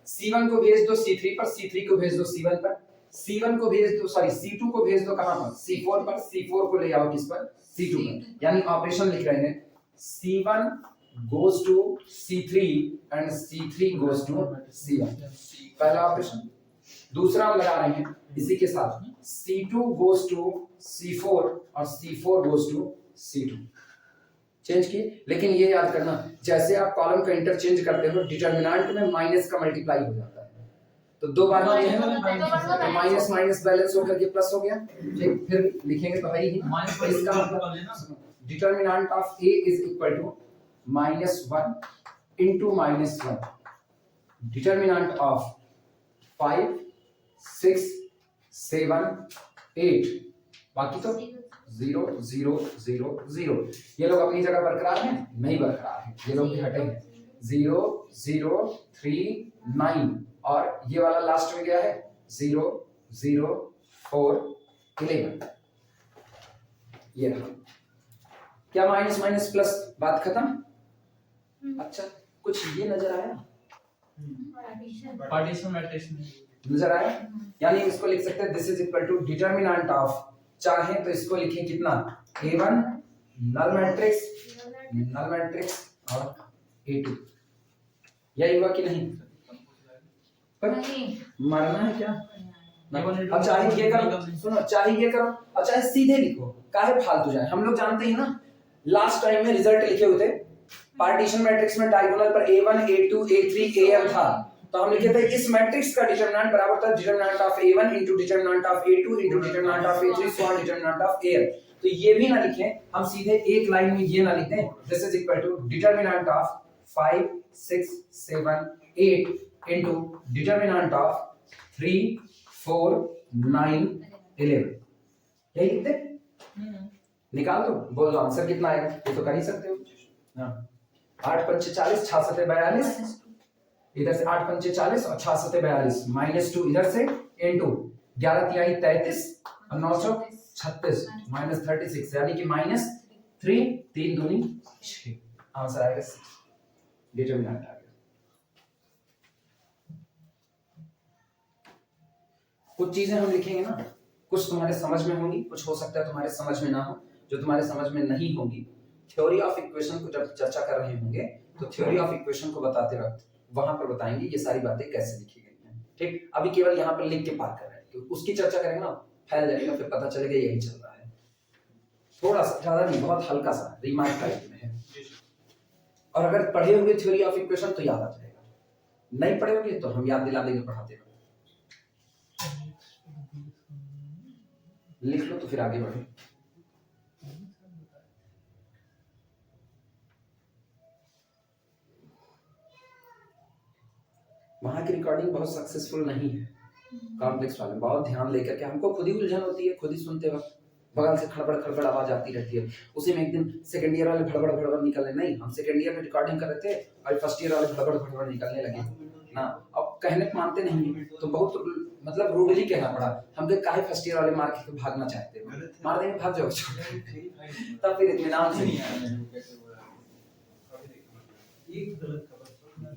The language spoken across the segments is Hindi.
C1 को भेज दो C3 पर, C3 को भेज दो C1 पर, C1 को भेज दो सॉरी C2 को भेज दो कहां पर, C4 पर, C4 को ले आओ किस पर, C2 पर। यानी ऑपरेशन लिख रहे हैं C1 goes to C3 and C3 goes to C1, पहला ऑपरेशन। दूसरा हम लगा रहे हैं इसी के साथ C2 goes to C4 और C4 goes to C2, change किए। लेकिन ये याद करना जैसे आप कॉलम का इंटरचेंज करते हो डिटरमिनेंट में माइनस का मल्टीप्लाई हो जाता है, तो दो बार में ये है माइनस माइनस बैलेंस होकर के प्लस हो गया, ठीक। फिर लिखेंगे तो है ही इसका मतलब determinant of A is equal to -1 into -1, determinant of 5 6 7 8, बाकी तो 0 0 0 0। ये लोग अपनी जगह बरकरार हैं, नहीं बरकरार हैं, ये लोग भी हटे हैं। 0 0 3 9 और ये वाला लास्ट में गया है 0 0 4 11। ये रहा क्या माइनस माइनस प्लस, बात खत्म। अच्छा कुछ ये नजर आया, पार्टीशन मैट्रिक्स नजर आया। यानी इसको लिख सकते हैं this is equal to determinant of, चाहे तो इसको लिखें कितना A1 नल मैट्रिक्स और A2। यही हुआ कि नहीं? पर मरना है क्या? अब चाहे ये करो, सुनो चाहे ये करो और चाहे सीधे लिखो, काहे फालतू जाए। हम लोग जानते हैं ना लास्ट टाइम में रिजल्ट लिखे हुए थे पार्टीशन मैट्रिक्स में डायगोनल पर A1 A2 A3 AM था, तो हम लिखे थे इस मैट्रिक्स का डिटरमिनेंट बराबर था determinant of A1 into determinant of A2 into determinant of A3 so on determinant of AN। तो ये भी ना लिखें हम, सीधे एक लाइन में ये ना लिख दें this is equal to determinant of 5 6 7 8 into determinant of 3 4 9 11। यही लिख दे, निकाल दो, बोल दो आंसर कितना आएगा। ये तो कर ही सकते हो। हाँ 8 पंचे 40 6 सते 42, इधर से 8 पंचे 40 और 6 सते 42 -2 इधर से इनटू 11 तिहाई 33 और 9 चौक 36 -36, यानी कि -3 3 दूनी 6, आंसर आएगा 6, डिटरमिनेंट आ गया। कुछ चीजें हम लिखेंगे ना, कुछ तुम्हारे समझ में होंगी, कुछ हो सकता है तुम्हारे समझ में ना हो। जो तुम्हारे समझ में नहीं होंगी, थ्योरी ऑफ इक्वेशन को जब चर्चा कर रहे होंगे तो थ्योरी ऑफ इक्वेशन को बताते वक्त वहां पर बताएंगे ये सारी बातें कैसे लिखी गई हैं, ठीक। अभी केवल यहाँ पर लिख के पार कर रहे हैं, तो उसकी चर्चा करेंगे ना फैल जाएगा, फिर पता चलेगा यही चल रहा है। थोड़ा सा, ज्यादा नहीं, बहुत हल्का सा रिमार्क टाइप में है। और अगर पढ़े हुए थ्योरी ऑफ इक्वेशन तो याद आ जाएगा, नहीं पढ़े होंगे तो हम याद दिला देंगे पढ़ाते वक्त। लिख लो तो फिर आगे बढ़े। वहां की रिकॉर्डिंग बहुत सक्सेसफुल नहीं है, कॉम्प्लेक्स वाले बहुत ध्यान लेकर के, हमको खुद ही उलझन होती है, खुद ही सुनते वक्त बगल से खड़बड़ खड़बड़ आवाज आती रहती है। उसी में एक दिन सेकंड ईयर वाले भड़बड़ भड़बड़ निकलने, नहीं हम सेकंड ईयर में रिकॉर्डिंग कर रहे थे और फर्स्ट ईयर वाले भड़बड़ भड़बड़ निकलने लगे ना। अब कहने को मानते नहीं है तो बहुत मतलब रूडली कहना पड़ा, हम कहे काहे फर्स्ट ईयर वाले मार के भागना चाहते हो, मार देंगे भाग जाओ तब फिर इत्मीनान से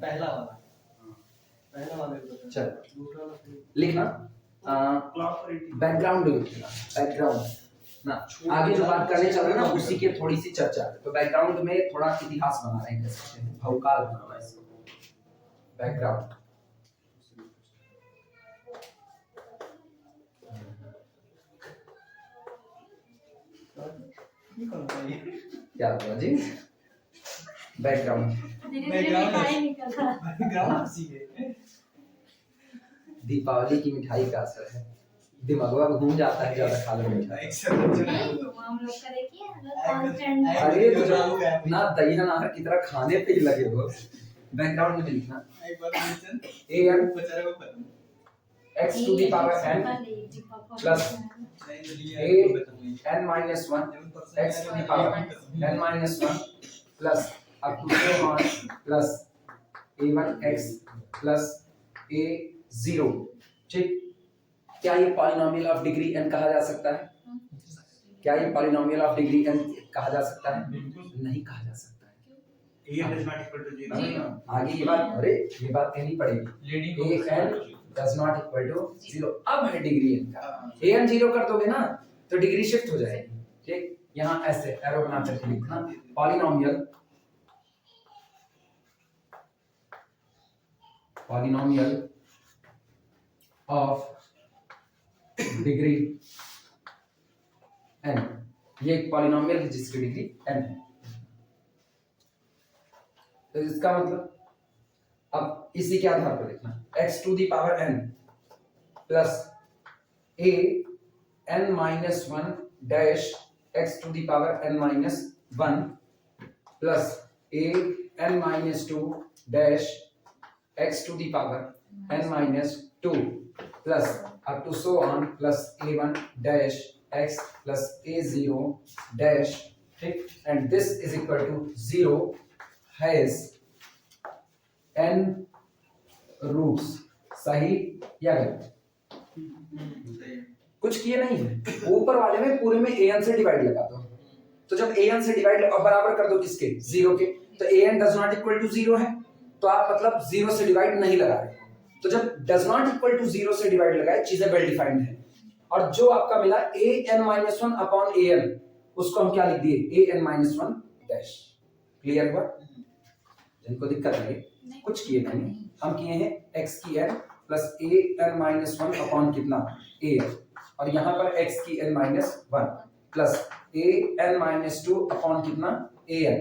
पहला वाला चल लिखना बैकग्राउंड लिखना, बैकग्राउंड ना आगे जो बात करने चल रहे हैं ना उसी की थोड़ी सी चर्चा। तो बैकग्राउंड में थोड़ा इतिहास बना रहे हैं, भूकाल बना रहा है इसको बैकग्राउंड। क्या हुआ जी? बैकग्राउंड दीपावली की मिठाई का असर है, दिमागवा घूम जाता है ज्यादा खा लो मिठाई। अरे तो ना दही ना की तरह खाने पे ही लगे हो। बैकग्राउंड में लिखना x to the power n plus a n minus 1 x to the power n minus 1 plus up to so on plus a1x plus a0, ठीक। क्या ये पॉलिनोमियल ऑफ डिग्री n कहा जा सकता है? क्या ये पॉलिनोमियल ऑफ डिग्री n कहा जा सकता है? नहीं कहा जा सकता है। an is not equal to 0. आगे ये बात, अरे ये बात कहनी पड़ेगी, an does not equal to 0। अब है डिग्री इनका, an 0 कर दोगे ना तो डिग्री शिफ्ट हो जाएगी। ठीक, यहाँ ऐसे एरो बना करके लिखना, पॉलिनोमियल ऑफ डिग्री n, ये एक पॉलिनोमियल है जिसकी डिग्री n है। तो इसका मतलब अब इसी के आधार पर लिखना, x to the power n plus a n minus 1 dash x to the power n minus 1 plus a n minus 2 dash x to the power n minus 2 plus up to so on plus a1 dash x plus a0 dash. ठीक, and this is equal to 0 has n roots. सही या गलत? कुछ किए नहीं है, ऊपर वाले में पूरे में an से डिवाइड लगा दो, तो जब an से डिवाइड और बराबर कर दो किसके, 0 के, तो an does not equal to 0 है, तो आप मतलब 0 से डिवाइड नहीं लगा रहे। तो जब डज नॉट इक्वल टू 0 से डिवाइड लगाए, चीजें वेल डिफाइंड है। और जो आपका मिला an-1 अपॉन an, उसको हम क्या लिख दिए, an-1 डैश। क्लियर हुआ? जिनको दिक्कत है कुछ किए नहीं, हम किए हैं x की n प्लस an-1 अपॉन कितना, an, और यहाँ पर x की n-1 प्लस an-2 अपॉन कितना, an,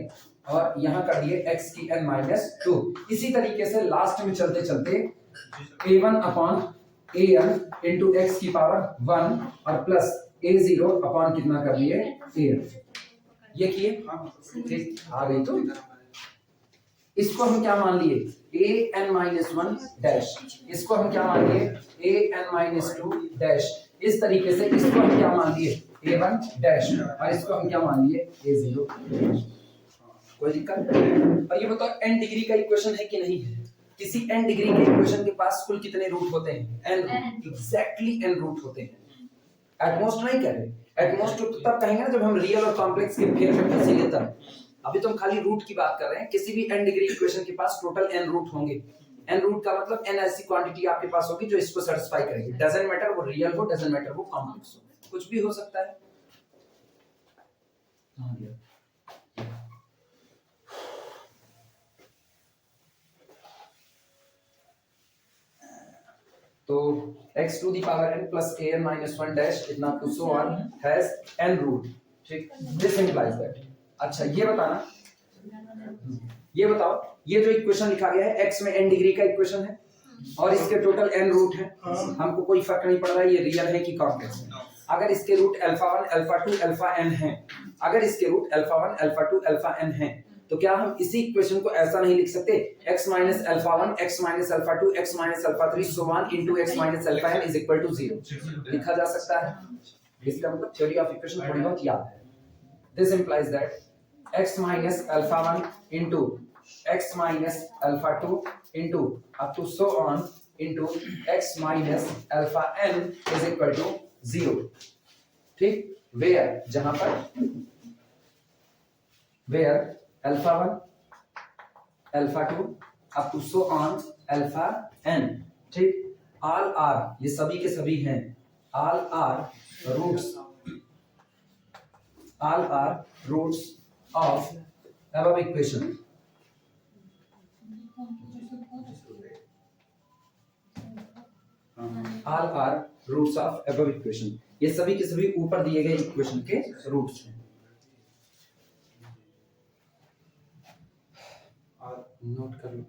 और यहाँ कर दिए x की n-2। इसी तरीके से लास्ट में चलते चलते a1 upon an into x की पावर 1 और प्लस a0 अपॉन कितना कर दिए, an। ये किए, ठीक, आ गई। तो इसको हम क्या मान लिए, an-1 डैश, इसको हम क्या मान लिए, an-2 डैश। इस तरीके से इसको हम क्या मान लिए, a1 डैश, और इसको हम क्या मान लिए, a0 डैश। कोई दिक्कत? और ये बताओ n डिग्री का इक्वेशन है कि नहीं है? किसी n डिग्री के इक्वेशन के पास कुल कितने रूट होते हैं, n, एग्जैक्टली n रूट होते हैं। एटमोस्ट नहीं कह रहे, एटमोस्ट तो तब कहेंगे ना जब हम रियल और कॉम्प्लेक्स के फेयर फैक्टर से लेते हैं। अभी तो हम खाली रूट की बात कर रहे हैं। किसी भी n डिग्री इक्वेशन के पास टोटल n रूट होंगे। n रूट का मतलब n ऐसी क्वांटिटी आपके पास होगी जो इसको सेटिस्फाई करेगी। डजंट मैटर वो रियल हो, डजंट मैटर वो कॉम्प्लेक्स हो, कुछ भी हो सकता है। तो x to the power n plus an-1 dash इतना to so on has n root. ठीक, दिस इंप्लाइज दैट। अच्छा ये बताना, ये बताओ, ये जो इक्वेशन लिखा गया है x में n डिग्री का इक्वेशन है और इसके टोटल n रूट है। हमको कोई फर्क नहीं पड़ रहा है ये रियल है कि कॉम्प्लेक्स है। अगर इसके root alpha 1 alpha 2 alpha n है, अगर इसके root alpha 1 alpha 2 alpha n है, तो क्या हम इसी इक्वेशन को ऐसा नहीं लिख सकते, x minus alpha 1 x minus alpha 2 x minus alpha 3 so on into x minus alpha n is equal to 0 लिखा जा सकता है। इसका मतलब थ्योरी ऑफ इक्वेशन थोड़ी बहुत याद है। This implies that x minus alpha 1 into x minus alpha 2 into up to so on into x minus alpha n is equal to 0। ठीक, वेयर, जहां पर where alpha 1 alpha 2 up to so on alpha n। ठीक, ऑल आर, ये सभी के सभी हैं, all are roots, all are roots of above equation. All are roots of above equation, ये सभी के सभी ऊपर दिए गए इक्वेशन के रूट्स हैं। नोट कर लो।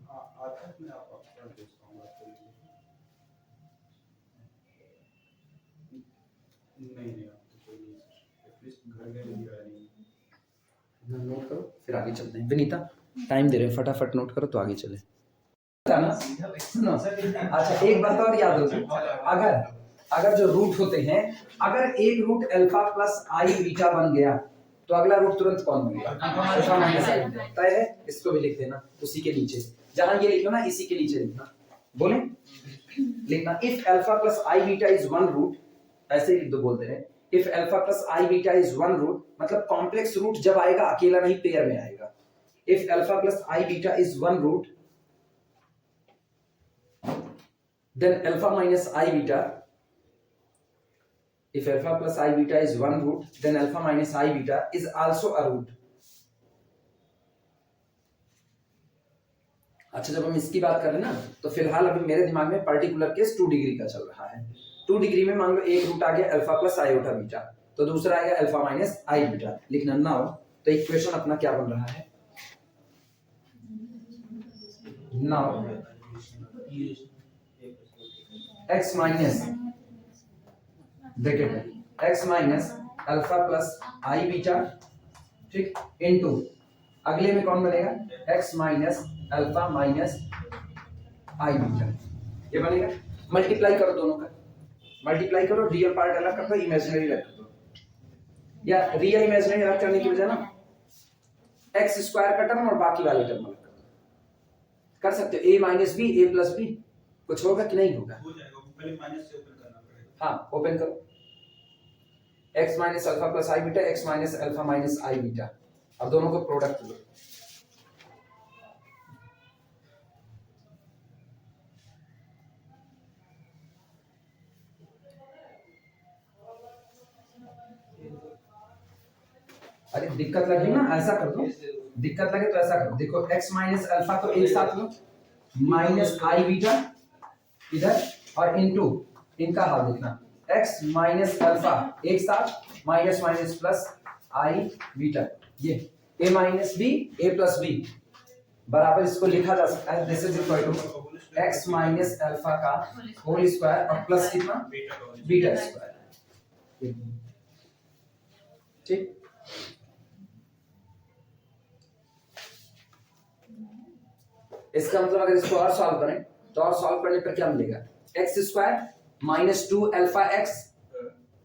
नोट करो फिर आगे चलते हैं। विनीता टाइम दे रहे हैं, फटाफट नोट करो तो आगे चले। सुनो, अच्छा एक बात और याद रखो, अगर जो रूट होते हैं, अगर एक root alpha plus i beta बन गया तो अगला रूट तुरंत कौन बनेगा, अल्फा माइनस आई तय है। इसको भी लिख देना उसी के नीचे, जहां ये लिखो ना इसी के नीचे लिखना, बोले लिखना if alpha plus i beta is one root, ऐसे ही लिख दो, बोल दे रहे if alpha plus i beta is one root, मतलब कॉम्प्लेक्स रूट जब आएगा अकेला नहीं पेयर में आएगा। if alpha plus I beta is one root, then alpha minus I beta, if alpha plus I beta is one root, then alpha minus I beta is also a root. अच्छा, जब हम इसकी बात कर रहे हैं ना, तो फिलहाल अभी मेरे दिमाग में पर्टिकुलर केस 2 डिग्री का चल रहा है। 2 डिग्री में मान लो एक रूट आ गया अल्फा प्लस आयोटा बीटा, तो दूसरा आएगा अल्फा माइनस आई बीटा लिखना ना हो, तो इक्वेशन अपना क्या बन रहा है? नाउ x माइनस ब्रैकेट में x minus alpha plus i beta, ठीक, इनटू अगले में कौन बनेगा? x minus alpha minus i beta, ये बनेगा। मल्टीप्लाई करो दोनों का, मल्टीप्लाई करो, रियल पार्ट अलग कर दो, इमेजिनरी अलग कर दो, या रियल इमेजिनरी अलग करने की बजाय ना एक्स स्क्वायर का टर्म और बाकी वाले टर्म अलग कर दो, कर सकते हो। a minus b, a plus b, कुछ होगा कि नहीं होगा? हो जाएगा, पहले माइनस से ओपन करना पड़ेगा। हाँ, ओपन करो, x minus alpha plus i beta, x minus alpha minus i beta, अब दोनों को प्रोडक्ट लो। अरे दिक्कत लगी ना, ऐसा कर दो, दिक्कत लगे तो ऐसा करो, देखो x माइनस अल्फा को एक साथ लो, माइनस आई बीटा इधर, और इनटू इनका हाल देखना, x माइनस अल्फा एक साथ, minus minus plus i beta, ये a minus b, a plus b बराबर, इसको लिखा जा सकता है this is equal to x minus alpha का होल स्क्वायर और प्लस कितना? बीटा स्क्वायर, ठीक। इसका मतलब अगर इसको और सॉल्व करें तो और सॉल्व करने पर क्या मिलेगा? X square minus 2 alpha x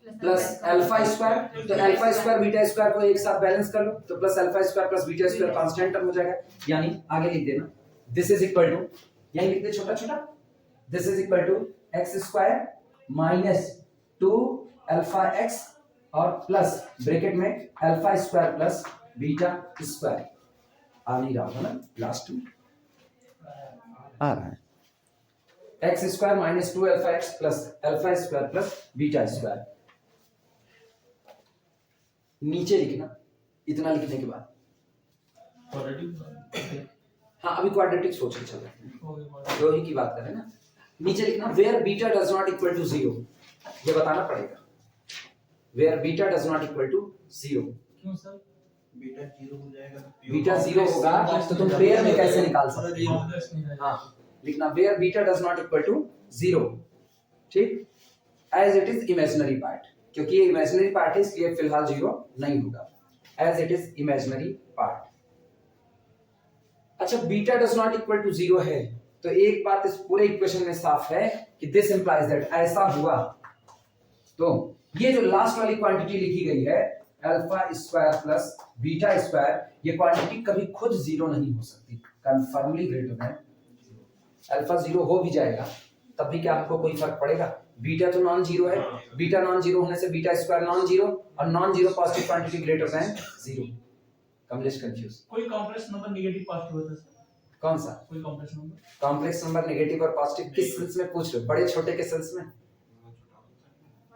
plus alpha square, तो अल्फा स्क्वायर बीटा स्क्वायर को एक साथ बैलेंस कर लो, तो plus alpha square plus beta square constant term हो जाएगा, यानी आगे लिख देना दिस इज इक्वल टू, यही लिख दे छोटा छोटा, this is equal to x square minus 2 alpha x और प्लस ब्रैकेट में alpha square plus beta square. आ नहीं रहा होगा ना, लास्ट में आ रहा है, x square minus 2 alpha x plus alpha square plus beta square, नीचे लिखना इतना लिखने के बाद, हाँ अभी क्वाड्रेटिक सोच के चल रहे हैं, दो ही की बात कर रहे हैं ना, नीचे लिखना where beta does not equal to 0, ये बताना पड़ेगा, where beta does not equal to 0। क्यों सर? बीटा 0 हो जाएगा, बीटा 0 होगा तो तुम पेयर में कैसे निकाल सकते हो? हाँ लिखना where beta does not equal to 0, ठीक, as it is imaginary part, क्योंकि ये इमेजिनरी पार्ट है इसलिए फिलहाल 0 नहीं होगा, as it is imaginary part. अच्छा, beta does not equal to 0 है तो एक बात इस पूरे इक्वेशन में साफ है कि दिस इंप्लाइज दैट, ऐसा हुआ तो ये जो लास्ट वाली क्वांटिटी लिखी गई है alpha square plus beta square, ये क्वांटिटी कभी खुद 0 नहीं हो सकती, कंफर्मली ग्रेटर देन अल्फा 0 हो भी जाएगा तब भी क्या आपको कोई फर्क पड़ेगा? बीटा तो नॉन जीरो है, बीटा नॉन जीरो होने से बीटा स्क्वायर नॉन जीरो, और non zero positive quantity greater than 0। Kamlesh confuse? कोई कॉम्प्लेक्स नंबर नेगेटिव पॉजिटिव होता है? कौन सा कोई complex number? Complex number negative और पॉजिटिव किस सेंस में पूछ रहे हो? बड़े छोटे के सेंस में?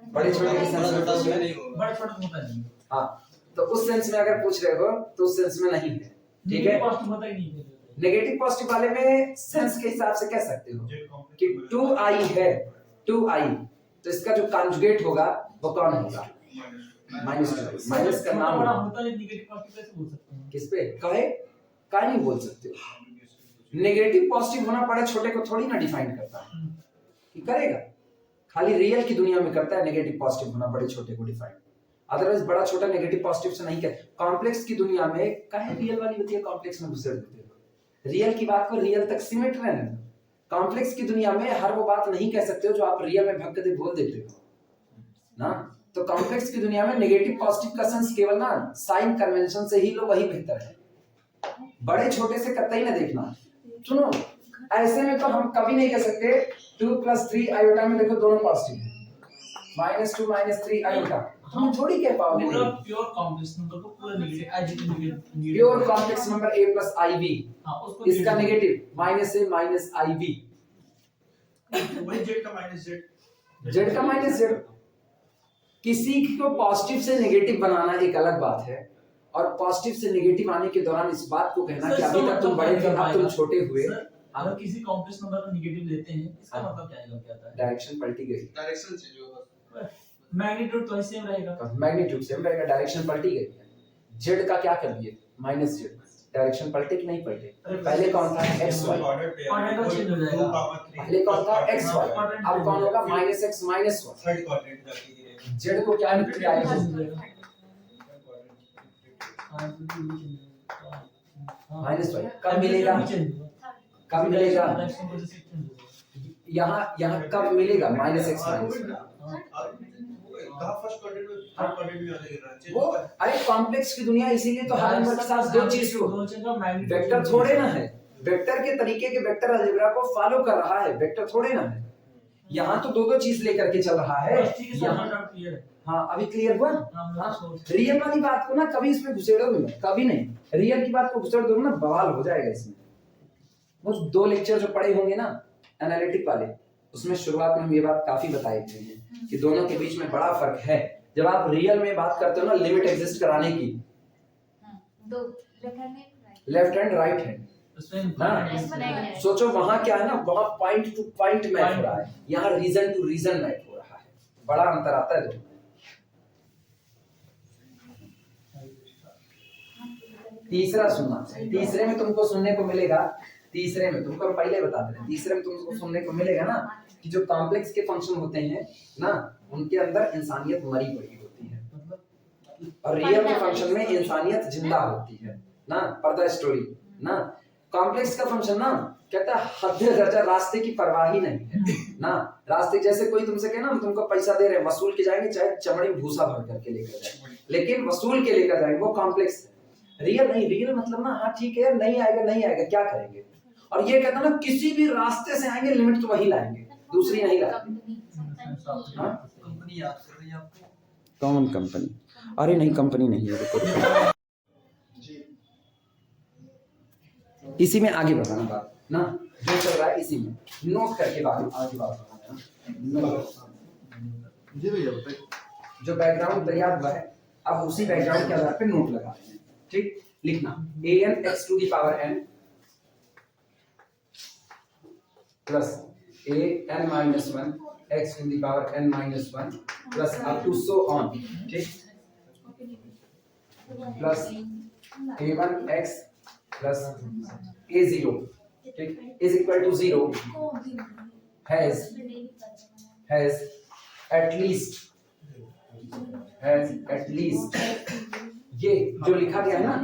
बड़े छोटे के सेंस में पूछ रहे हो? बड़ा छोटा होता है। हाँ, तो उस सेंस में अगर पूछ रहे हो तो उस सेंस में नहीं है, ठीक है। पॉजिटिव होता ही नहीं है। नेगेटिव पॉजिटिव वाले में सेंस के हिसाब से कह सकते हो कि 2i है, 2i, तो इसका जो कॉन्जुगेट होगा वो कौन होगा? -2, माइनस का नाम बड़ा होता है, नेगेटिव पॉजिटिव कैसे बोल सकते हैं? किस पे कहे का नहीं बोल सकते हो? नेगेटिव पॉजिटिव होना बड़े छोटे को थोड़ी ना डिफाइन करता है कि करेगा, खाली रियल की दुनिया में करता है नेगेटिव पॉजिटिव होना बड़े छोटे को डिफाइन, अदरवाइज बड़ा छोटा नेगेटिव पॉजिटिव से नहीं कहते। कॉम्प्लेक्स की दुनिया में कहे रियल वाली होती है, कॉम्प्लेक्स में घुसेड़ देते हो, रियल की बात को रियल तक सिमट रहे हैं। कॉम्प्लेक्स की दुनिया में हर वो बात नहीं कह सकते हो जो आप रियल में भगते बोल देते हो ना, तो कॉम्प्लेक्स की दुनिया में नेगेटिव पॉजिटिव का सेंस केवल ना साइन कन्वेंशन से ही लो, वही बेहतर है, बड़े छोटे से कतई ना देखना। सुनो, ऐसे में तो हम कभी नहीं कह सकते 2 + 3 आयोटा में देखो दोनों पॉजिटिव है, -2 -3 आयोटा हम थोड़ी कह पाओगे पूरा नहीं। प्योर कॉम्प्लेक्स नंबर को पूरा नेगेटिव आई जी negative pure complex number a plus ib, हाँ उसको इसका नेगेटिव -a माइनस ib, वही जेड का माइनस जेड, जेड का माइनस जेड। किसी को पॉजिटिव से नेगेटिव बनाना एक अलग बात है, और पॉजिटिव से नेगेटिव आने के दौरान इस बात को कहना कि अभी तक तुम बड़े थे अब तुम छोटे हुए। अगर किसी कॉम्प्लेक्स नंबर का नेगेटिव लेते हैं इसका मतलब क्या है, क्या आता है? डायरेक्शन पलटी गई, डायरेक्शन चेंज होगा, मैग्नीट्यूड तो सेम रहेगा, मैग्नीट्यूड सेम रहेगा, डायरेक्शन पलटी गई है। जेड का क्या कर दिए माइनस जेड, डायरेक्शन पलटे कि नहीं पलटे? पहले कौन था एक्स वाई, ऑर्डर चेंज हो जाएगा। पहले कौन था एक्स वाई, अब कौन होगा minus x minus y. Third quadrant जाके गिरेगा, जेड को क्या लिख दिया है माइनस वाई, कब मिलेगा, कब मिलेगा यहाँ यहाँ कब मिलेगा माइनस एक्स माइनस कहां फर्स्ट क्वाड्रेंट में थर्ड क्वाड्रेंट में आने गिर रहा है वो। अरे कॉम्प्लेक्स की दुनिया इसीलिए तो हर नंबर के साथ दो चीज को, वेक्टर थोड़े ना है, वेक्टर के तरीके के वेक्टर अलजेब्रा को फॉलो कर रहा है, वेक्टर थोड़े ना है। यहाँ तो दो चीज लेकर के चल रहा है यहाँ। हाँ अभी क्लियर हुआ। हाँ रियल वाली बात को ना कभी इसमें घुसेड़ोगे मत, कभी नहीं। रियल की बात को घुसेड़ दोगे ना बवाल हो जाएगा इसमें। वो 2 लेक्चर जो पढ़े होंगे ना एनालिटिक वाले, उसमें शुरुआत में हम ये बात काफी बताए थे कि दोनों के बीच में बड़ा फर्क है। जब आप रियल में बात करते हो ना लिमिट एग्जिस्ट कराने की, दो लेफ्ट हैंड राइट हैंड, सोचो वहां क्या है ना, वहां पॉइंट टू पॉइंट मैच हो रहा है, यहाँ रीजन टू रीजन मैच हो रहा है, बड़ा अंतर आता है दोनों। तीसरा सुनना, तीसरे में तुमको सुनने को मिलेगा, तीसरे में तुमको पहले बता दे रहे, तीसरे में तुमको सुनने को मिलेगा ना कि जो कॉम्प्लेक्स के फंक्शन होते हैं ना उनके अंदर इंसानियत मरी पड़ी होती है, और रियल के फंक्शन में इंसानियत जिंदा होती है ना, पर्दा स्टोरी ना। कॉम्प्लेक्स का फंक्शन ना कहता है हद दर्जा रास्ते की परवाह ही नहीं है ना। रास्ते जैसे कोई तुमसे कहे ना हम तुमको पैसा दे रहे हैं, वसूल के जाएंगे, चाहे चमड़ी में भूसा भर करके लेकर जाएंगे, लेकिन वसूल के लेकर जाएंगे, वो कॉम्प्लेक्स है। रियल नहीं, रियल मतलब ना हाँ ठीक है नहीं आएगा नहीं आएगा क्या करेंगे, और ये कहता ना किसी भी रास्ते से आएंगे लिमिट तो वही लाएंगे, दूसरी नहीं लाएंगे। कंपनी याद कर रही है आपको, कौन कंपनी? अरे नहीं कंपनी नहीं है, रुको इसी में आगे बढ़ाना बात ना, जो चल रहा है इसी में नोट करके बात आगे बात बढ़ाना है। जी भैया बताइए, जो बैकग्राउंड तैयार हुआ है अब उसी बैकग्राउंड के आधार पे नोट लगा रहे हैं, ठीक। लिखना an x to the power n plus an minus 1 x to the power n minus 1 plus up to so on, ठीक, plus a1 x plus a0, ठीक, is equal to 0 has at least ये जो लिखा गया है ना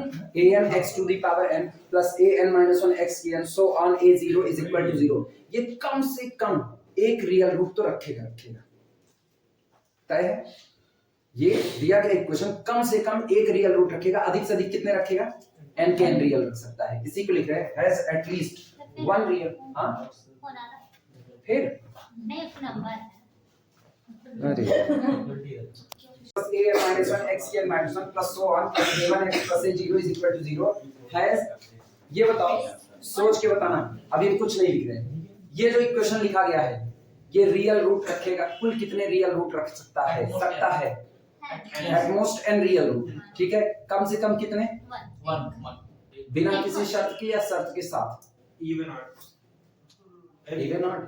an x to the power n plus an minus 1 x n so on a0 is equal to 0, ये कम से कम एक रियल रूट तो रखेगा तय है। ये दिया गया इक्वेशन कम से कम एक रियल रूट रखेगा, अधिक से अधिक कितने रखेगा, n के n रियल रख सकता है, इसी को लिख रहे हैं has at least one real. हाँ फिर नहीं नंबर अरे plus a minus 1 x n minus 1 plus so on a1 x plus a0 is equal to 0 has, ये बताओ सोच के बताना, अभी कुछ नहीं लिख रहे हैं। ये जो इक्वेशन लिखा गया है ये रियल रूट रखेगा, कुल कितने रियल रूट रख सकता है at most n real root, ठीक है, कम से कम कितने, बिना किसी शर्त के या शर्त के साथ, even odd, even odd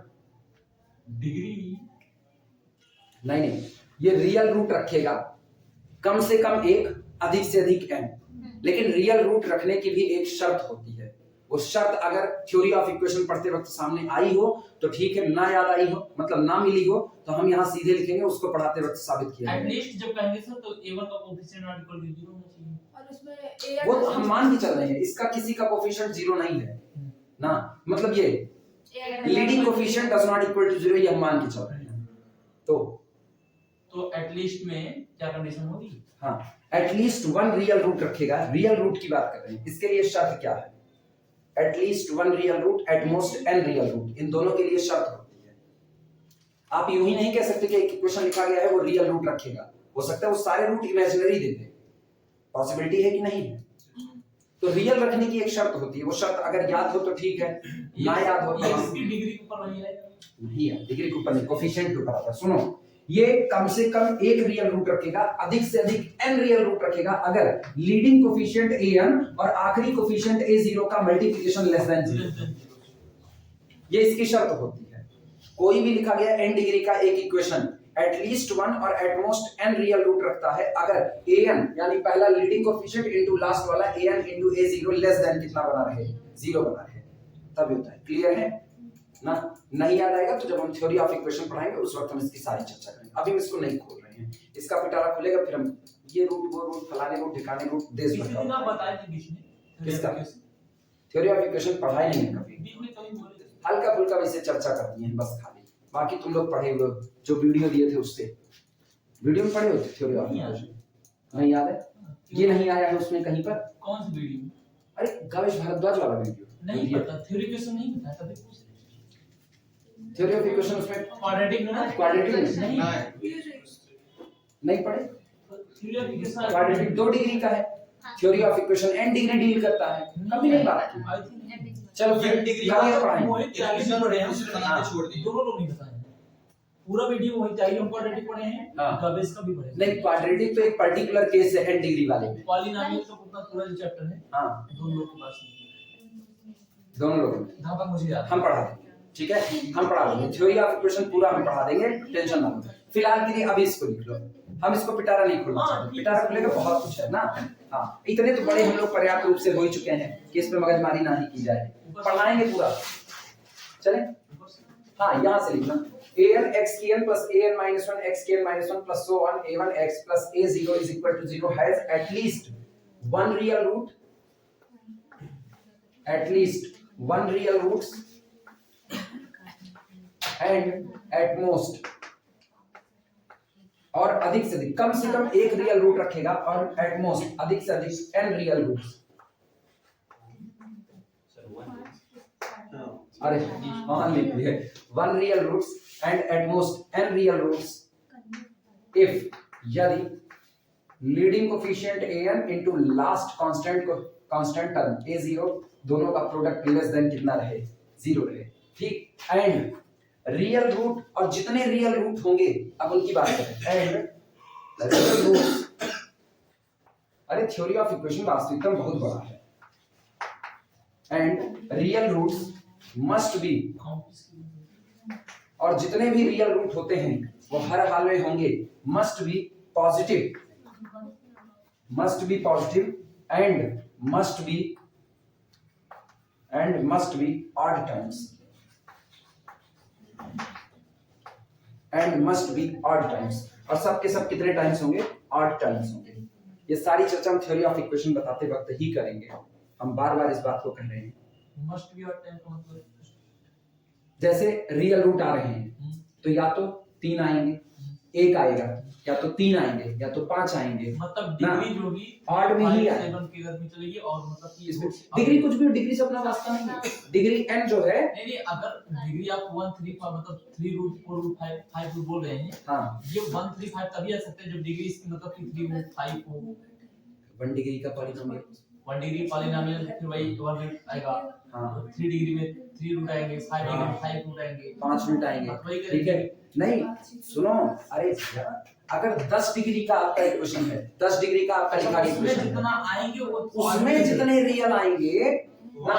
degree नहीं, ये रियल रूट रखेगा कम से कम एक, अधिक से अधिक n, लेकिन रियल रूट रखने की भी एक शर्त होती है। वो शर्त अगर थ्योरी ऑफ इक्वेशन पढ़ते वक्त सामने आई हो तो ठीक है, ना याद आई हो मतलब ना मिली हो तो हम यहाँ सीधे लिखेंगे उसको पढ़ाते वक्त साबित किया एट लीस्ट जब कहेंगे सर तो a1 का कोएफिशिएंट नॉट इक्वल टू 0 होना चाहिए, और उसमें वो तो हम मान के चल रहे हैं, इसका किसी का कोएफिशिएंट 0 नहीं है ना, मतलब ये leading coefficient does not equal to 0 ये हम मान के चल रहे हैं। तो एट लीस्ट में क्या कंडीशन होगी, हाँ एटलीस्ट वन रियल रूट रखेगा, रियल रूट की बात कर रहे हैं, इसके लिए शर्त क्या है, at least one real root at most n real root, इन दोनों के लिए शर्त होती है। आप यूं ही नहीं कह सकते कि एक इक्वेशन लिखा गया है वो रियल रूट रखेगा, हो सकता है वो सारे रूट इमेजिनरी दे दे, पॉसिबिलिटी है कि नहीं है। तो रियल रखने की एक शर्त होती है, वो शर्त अगर याद हो तो ठीक है, ना याद हो तो इसकी डिग्री के ऊपर वही रहेगा। नहीं है, डिग्री के ऊपर नहीं, कोफिशिएंट के ऊपर आता है। सुनो, ये कम से कम एक रियल रूट रखेगा, अधिक से अधिक n रियल रूट रखेगा अगर लीडिंग कोफिशिएंट an और आखिरी कोफिशिएंट a0 का मल्टीप्लिकेशन लेस देन 0। ये इसकी शर्त होती है। कोई भी लिखा गया n डिग्री का एक इक्वेशन एटलीस्ट 1 और एटमोस्ट n रियल रूट रखता है अगर an यानी पहला लीडिंग कोफिशिएंट इनटू लास्ट वाला an into a0 less than कितना बना रहे, 0 बना रहे, तब होता है। क्लियर है ना? नहीं याद आएगा तो जब हम थ्योरी ऑफ इक्वेशन पढ़ाएंगे उस वक्त हम इसकी सारी चर्चा करेंगे। अभी हम इसको नहीं खोल रहे हैं, इसका पिटारा खुलेगा फिर हम ये रूट वो रूट फलाने रूट ठिकाने रूट देश भर का कितना बताए थे बीच में? किसका? थ्योरी ऑफ इक्वेशन पढ़ाई नहीं है कभी, बीच में कहीं बोले थे। हल्का फुल्का वैसे चर्चा कर दी है बस खाली। बाकी तुम लोग पढ़े हुए जो वीडियो दिए थे उससे, वीडियो में पढ़े होते थ्योरी ऑफ इक्वेशन, नहीं याद है? ये नहीं आया है उसमें कहीं पर? कौन सी वीडियो में? अरे गवेश भारद्वाज वाला वीडियो नहीं पता, थ्योरी क्वेश्चन नहीं पता, तभी पूछ रहे। थ्योरी ऑफ इक्वेशन उसमें क्वाड्रेटिक में ना? क्वाड्रेटिक नहीं नहीं पढ़े? Theory of equation quadratic 2 degree का है, theory of equation n degree deal करता है, कभी नहीं बात की। आई थिंक चलो फिर कभी और पढ़ाएंगे। मोहित त्यागी भी पढ़े हैं, बना के छोड़ दिए। दोनों लोग नहीं बताए हैं। पूरा वीडियो मोहित त्यागी हम क्वाड्रेटिक पढ़े हैं, हाँ। गवेश का भी पढ़े हैं। नहीं, क्वाड्रेटिक तो एक पर्टिकुलर केस है n डिग्री वाले में। पॉलिनोमियल तो उतना पूरा चैप्टर है, हाँ, दोनों लोग के पास नहीं। दोनों लोगों में जहां तक मुझे याद है। हम पढ़ा देंगे, ठीक है, हम पढ़ा देंगे थ्योरी ऑफ इक्वेशन पूरा हम पढ़ा देंगे, टेंशन ना लो। फिलहाल के लिए अभी इसको लिख लो, हम इसको पिटारा नहीं खोलना चाहते, पिटारा खुलेगा बहुत कुछ है ना। हाँ, इतने तो बड़े हम लोग पर्याप्त रूप से हो ही चुके हैं कि इस पे मगजमारी ना ही की जाए, पढ़ाएंगे पूरा। चले, हाँ यहाँ से लिखना an x की n plus an minus 1 x की n minus 1 plus so on a1 x plus a0 is equal to 0 has at least one real root, at least one real roots and at most, और अधिक से अधिक, कम से कम एक रियल रूट रखेगा और एट मोस्ट अधिक से अधिक n रियल रूट्स। अरे हाँ लिख लिए, one real roots and at most n real roots if, यदि leading coefficient an into last constant term a0 दोनों का प्रोडक्ट लेस देन कितना रहे, 0 रहे, ठीक। एंड रियल रूट, और जितने रियल रूट होंगे अब उनकी बात करें, एंड रियल रूट, अरे थ्योरी ऑफ इक्वेशन वास्तविकता में बहुत बड़ा है, and real roots must be, और जितने भी रियल रूट होते हैं वो हर हाल में होंगे must be positive and must be odd terms, और सब के सब कितने टाइम्स होंगे, ऑड टाइम्स होंगे। ये सारी चर्चा हम थ्योरी ऑफ इक्वेशन बताते वक्त ही करेंगे, हम बार बार इस बात को कह रहे हैं। मस्ट बी और 10 का मतलब जैसे रियल रूट आ रहे हैं तो या तो 3 आएंगे, 1 आएगा, या तो 3 आएंगे या तो 5 आएंगे, मतलब डिग्री जो होगी ऑड में ही आएगी। 7 के घर में चलेगी, और मतलब कि इसमें डिग्री कुछ भी, डिग्री से अपना वास्ता नहीं है, डिग्री n जो है, नहीं अगर डिग्री आप 1 3 मतलब 3 रूट 4 रूट 5 रूट बोल रहे हैं, हाँ, ये 1 3 5 तभी आ सकते हैं जब डिग्री इसकी मतलब कि 3 रूट 5 हो। 1 डिग्री का पॉलीनोमियल, 1 डिग्री पॉलिनोमियल फिर वही 1 रूट आएगा, हाँ, 3 डिग्री में 3 रूट आएंगे, 5 डिग्री में 5 रूट आएंगे, 5 रूट आएंगे, वही ठीक है। नहीं सुनो, अरे अगर 10 डिग्री का आपका इक्वेशन है, 10 डिग्री का आपका लिखा गया उसमें इक्वेशन जितना है, आएंगे वो उसमें जितने रियल आएंगे ना,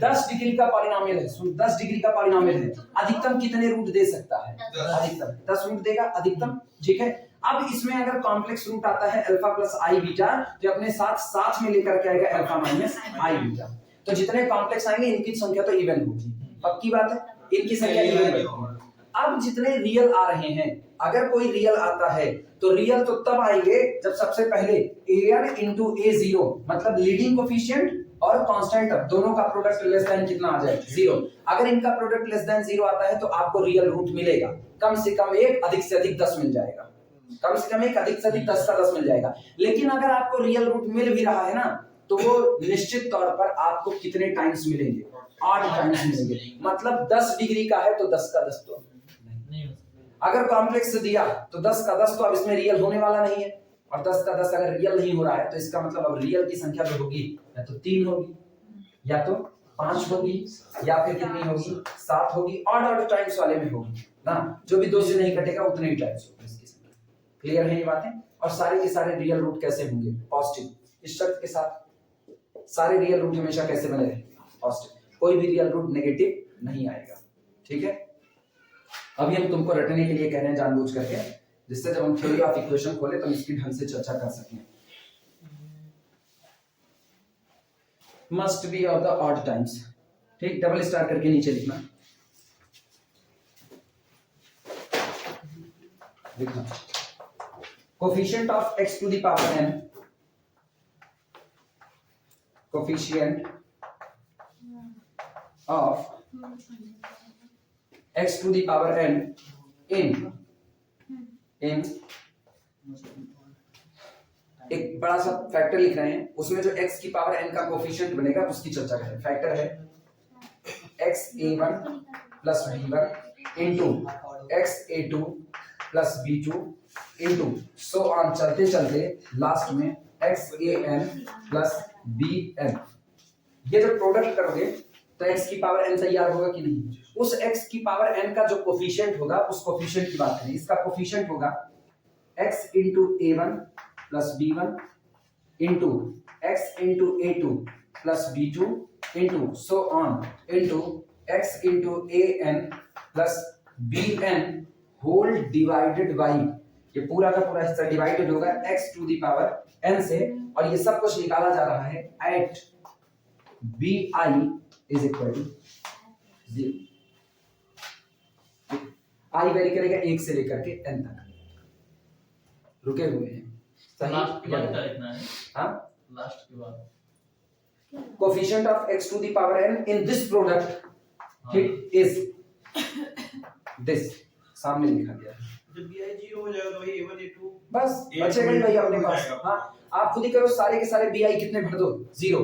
10 डिग्री का पॉलिनोमियल है, सुन 10 डिग्री का पॉलिनोमियल है, अधिकतम कितने रूट दे सकता है, अधिकतम 10 रूट देगा अधिकतम, ठीक है। अब इसमें अगर कॉम्प्लेक्स रूट आता है अल्फा प्लस आई बीटा, तो अपने साथ में लेकर के आएगा अल्फा माइनस आई बीटा, तो जितने कॉम्प्लेक्स आएंगे इनकी संख्या तो इवन होगी, पक्की बात है, इनकी संख्या इवन होगी। अब जितने रियल आ रहे हैं, अगर कोई रियल आता है तो रियल तो तब आएंगे जब सबसे पहले an into a0 मतलब लीडिंग कोफिशिएंट और कांस्टेंट दोनों का प्रोडक्ट लेस देन कितना आ जाए, 0। अगर इनका प्रोडक्ट लेस देन 0 आता है तो आपको रियल रूट मिलेगा, कम से कम 1, अधिक से अधिक 10 मिल जाएगा, कम से कम 1, अधिक से अधिक 10 का 10 मिल जाएगा। लेकिन अगर आपको रियल रूट मिल भी रहा है ना, तो वो निश्चित तौर पर आपको कितने टाइम्स मिलेंगे, 8 टाइम्स मिलेंगे, मतलब 10 डिग्री का है तो 10 का 10 तो नहीं। अगर कॉम्प्लेक्स दिया तो 10 का 10 तो अब इसमें रियल होने वाला नहीं है, और 10 का 10 अगर रियल नहीं हो रहा है तो इसका मतलब अब रियल की संख्या जो होगी या तो 3 होगी, या तो 5 होगी, या फिर कितनी होगी 7 होगी, ऑड टाइम्स वाले में होगी ना, जो भी 2 से नहीं कटेगा उतने ही टाइम्स होगी इसकी संख्या। क्लियर है ये बातें? और सारे के सारे रियल रूट कैसे होंगे? पॉजिटिव, इस शर्त के साथ सारे रियल रूट हमेशा कैसे बने रहेंगे? पॉजिटिव, कोई भी रियल रूट नेगेटिव नहीं आएगा। ठीक है, अभी हम तुमको रटने के लिए कह रहे हैं जानबूझ करके, जिससे जब हम थ्योरी ऑफ इक्वेशन खोले तो हम इसकी ढंग से चर्चा कर सकें। Must be of the odd times, ठीक, डबल स्टार करके नीचे लिखना, लिखना coefficient of x to the power n, coefficient of x to the power n इन एक बड़ा सा फैक्टर लिख रहे हैं, उसमें जो x की पावर n का कोफिशिएंट बनेगा उसकी चर्चा करें। फैक्टर है xa1 plus b1 into xa2 plus b2 into so on, चलते चलते लास्ट में xan प्लस bn। ये जब प्रोडक्ट करोगे तो x की पावर n तैयार होगा कि नहीं? उस x की पावर n का जो कोफिशिएंट होगा उस कोफिशिएंट की बात करें। इसका कोफिशिएंट होगा x into a1 plus b1 into x into a2 plus b2 into so on into x into an plus bn whole divided by, ये पूरा का पूरा हिस्सा डिवाइडेड होगा x to the power n से, और ये सब कुछ निकाला जा रहा है at bi is equal to 0। I vary करेगा 1 से लेकर के n तक, रुके हुए हैं। लास्ट के बाद क्या लिखना है? हाँ, लास्ट के बाद coefficient of x to the power n in this product is this, सामने लिखा गया है। जब bi 0 हो जाएगा तो वही a1 a2 बस बचेगा ही भाई अपने पास। हाँ, आप खुद ही करो, सारे के सारे bi कितने भर दो? 0,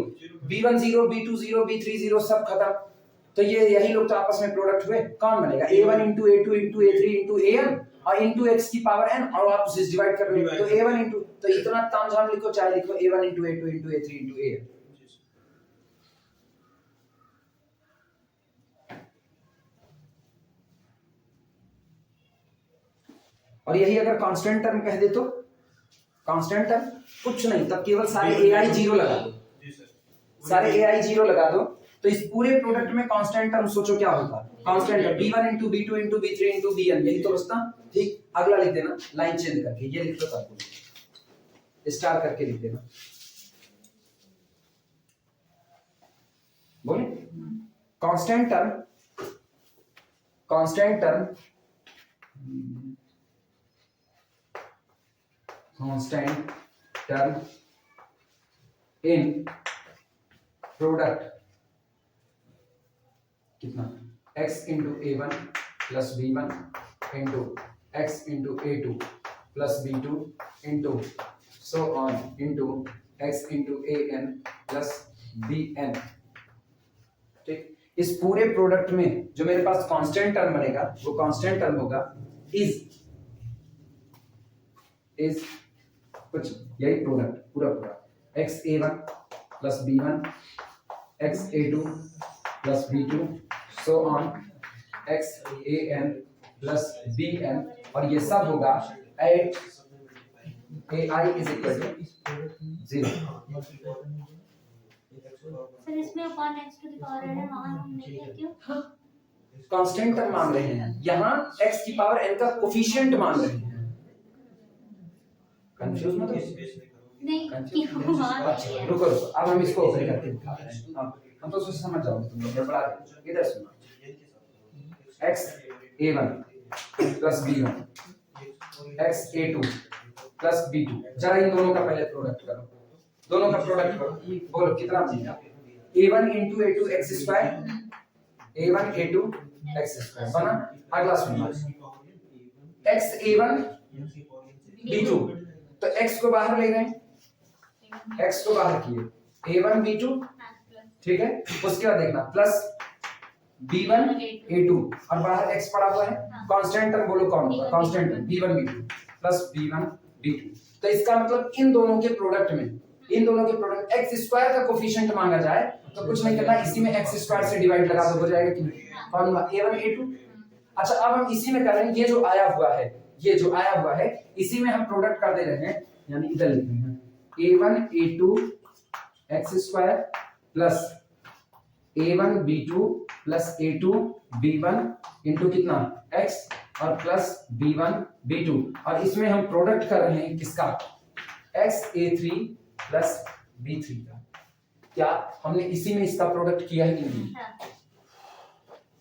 b1 0, b2 0, b3 0, सब खत्म। तो ये यही लोग तो आपस में प्रोडक्ट हुए, कौन बनेगा? a1 into a2 into a3 into an और into x की पावर n, और आप उसे डिवाइड कर रहे हो तो a1 into, तो इतना तामझाम लिखो चाहे लिखो a1 into a2 into a3 into an। और यही अगर कांस्टेंट टर्म कह दे तो कांस्टेंट टर्म कुछ नहीं, तब केवल सारे ai 0 लगा दो, सारे ai 0 लगा दो, तो इस पूरे प्रोडक्ट में कांस्टेंट टर्म सोचो क्या होगा? Constant term b1 into b2 into b3 into bn, यही तो बचता। ठीक, अगला लिख देना लाइन चेंज करके, ये लिख लो ताकि स्टार करके लिख देना। बोले constant term, constant term, constant term in product कितना? x into a1 plus b1 into x into a2 plus b2 into so on into x into an plus bn। ठीक, इस पूरे प्रोडक्ट में जो मेरे पास कांस्टेंट टर्म बनेगा वो कांस्टेंट टर्म होगा इज कुछ यही प्रोडक्ट पूरा xa1 plus b1 xa2 plus b2 so on xan plus bn, और ये सब होगा at ai is equal to 0। Sir इसमें upon x to the power n है, वहां हम नहीं है क्यों? कांस्टेंट टर्म मांग रहे हैं, यहाँ x की पावर n का कोफिशिएंट मांग रहे हैं। कंफ्यूज मत हो, नहीं क्यों वहां अच्छा रुको रुको, अब हम इसको ओपन करके दिखा रहे हैं। हम तो सोच समझ जाओगे तुम लोग, गड़बड़ा रहे। इधर सुनो, x a1 plus b1 x a2 plus b2, जरा इन दोनों का पहले प्रोडक्ट करो, दोनों का प्रोडक्ट करो, बोलो कितना बनेगा? a1 into a2 x square, a1 a2 x square बना। अगला सुनो, x a1 b2, तो x को बाहर ले गए, x को बाहर किए, a1 b2, ठीक है। उसके बाद देखना प्लस B1 A2 और बाहर x पड़ा हुआ है, कांस्टेंट टर्म बोलो कौन होगा, constant term B1 B2 plus B1 B2। तो इसका मतलब इन दोनों के प्रोडक्ट में, इन दोनों के प्रोडक्ट x स्क्वायर का कोफिशिएंट मांगा जाए तो कुछ नहीं करना, इसी में x स्क्वायर से डिवाइड लगा दो, हो जाएगा कि नहीं, कौन होगा A1 A2। अच्छा अब हम इसी में करेंगे, ये जो आया हुआ है, ये जो आया हुआ है इसी में हम प्रोडक्ट कर दे रहे हैं, यानी इधर लिख रहे हैं A1 A2 x square plus A1 B2 plus A2 B1 into कितना x और प्लस B1 B2, और इसमें हम प्रोडक्ट कर रहे हैं किसका, x A3 प्लस B3 का। क्या हमने इसी में इसका प्रोडक्ट किया है कि नहीं?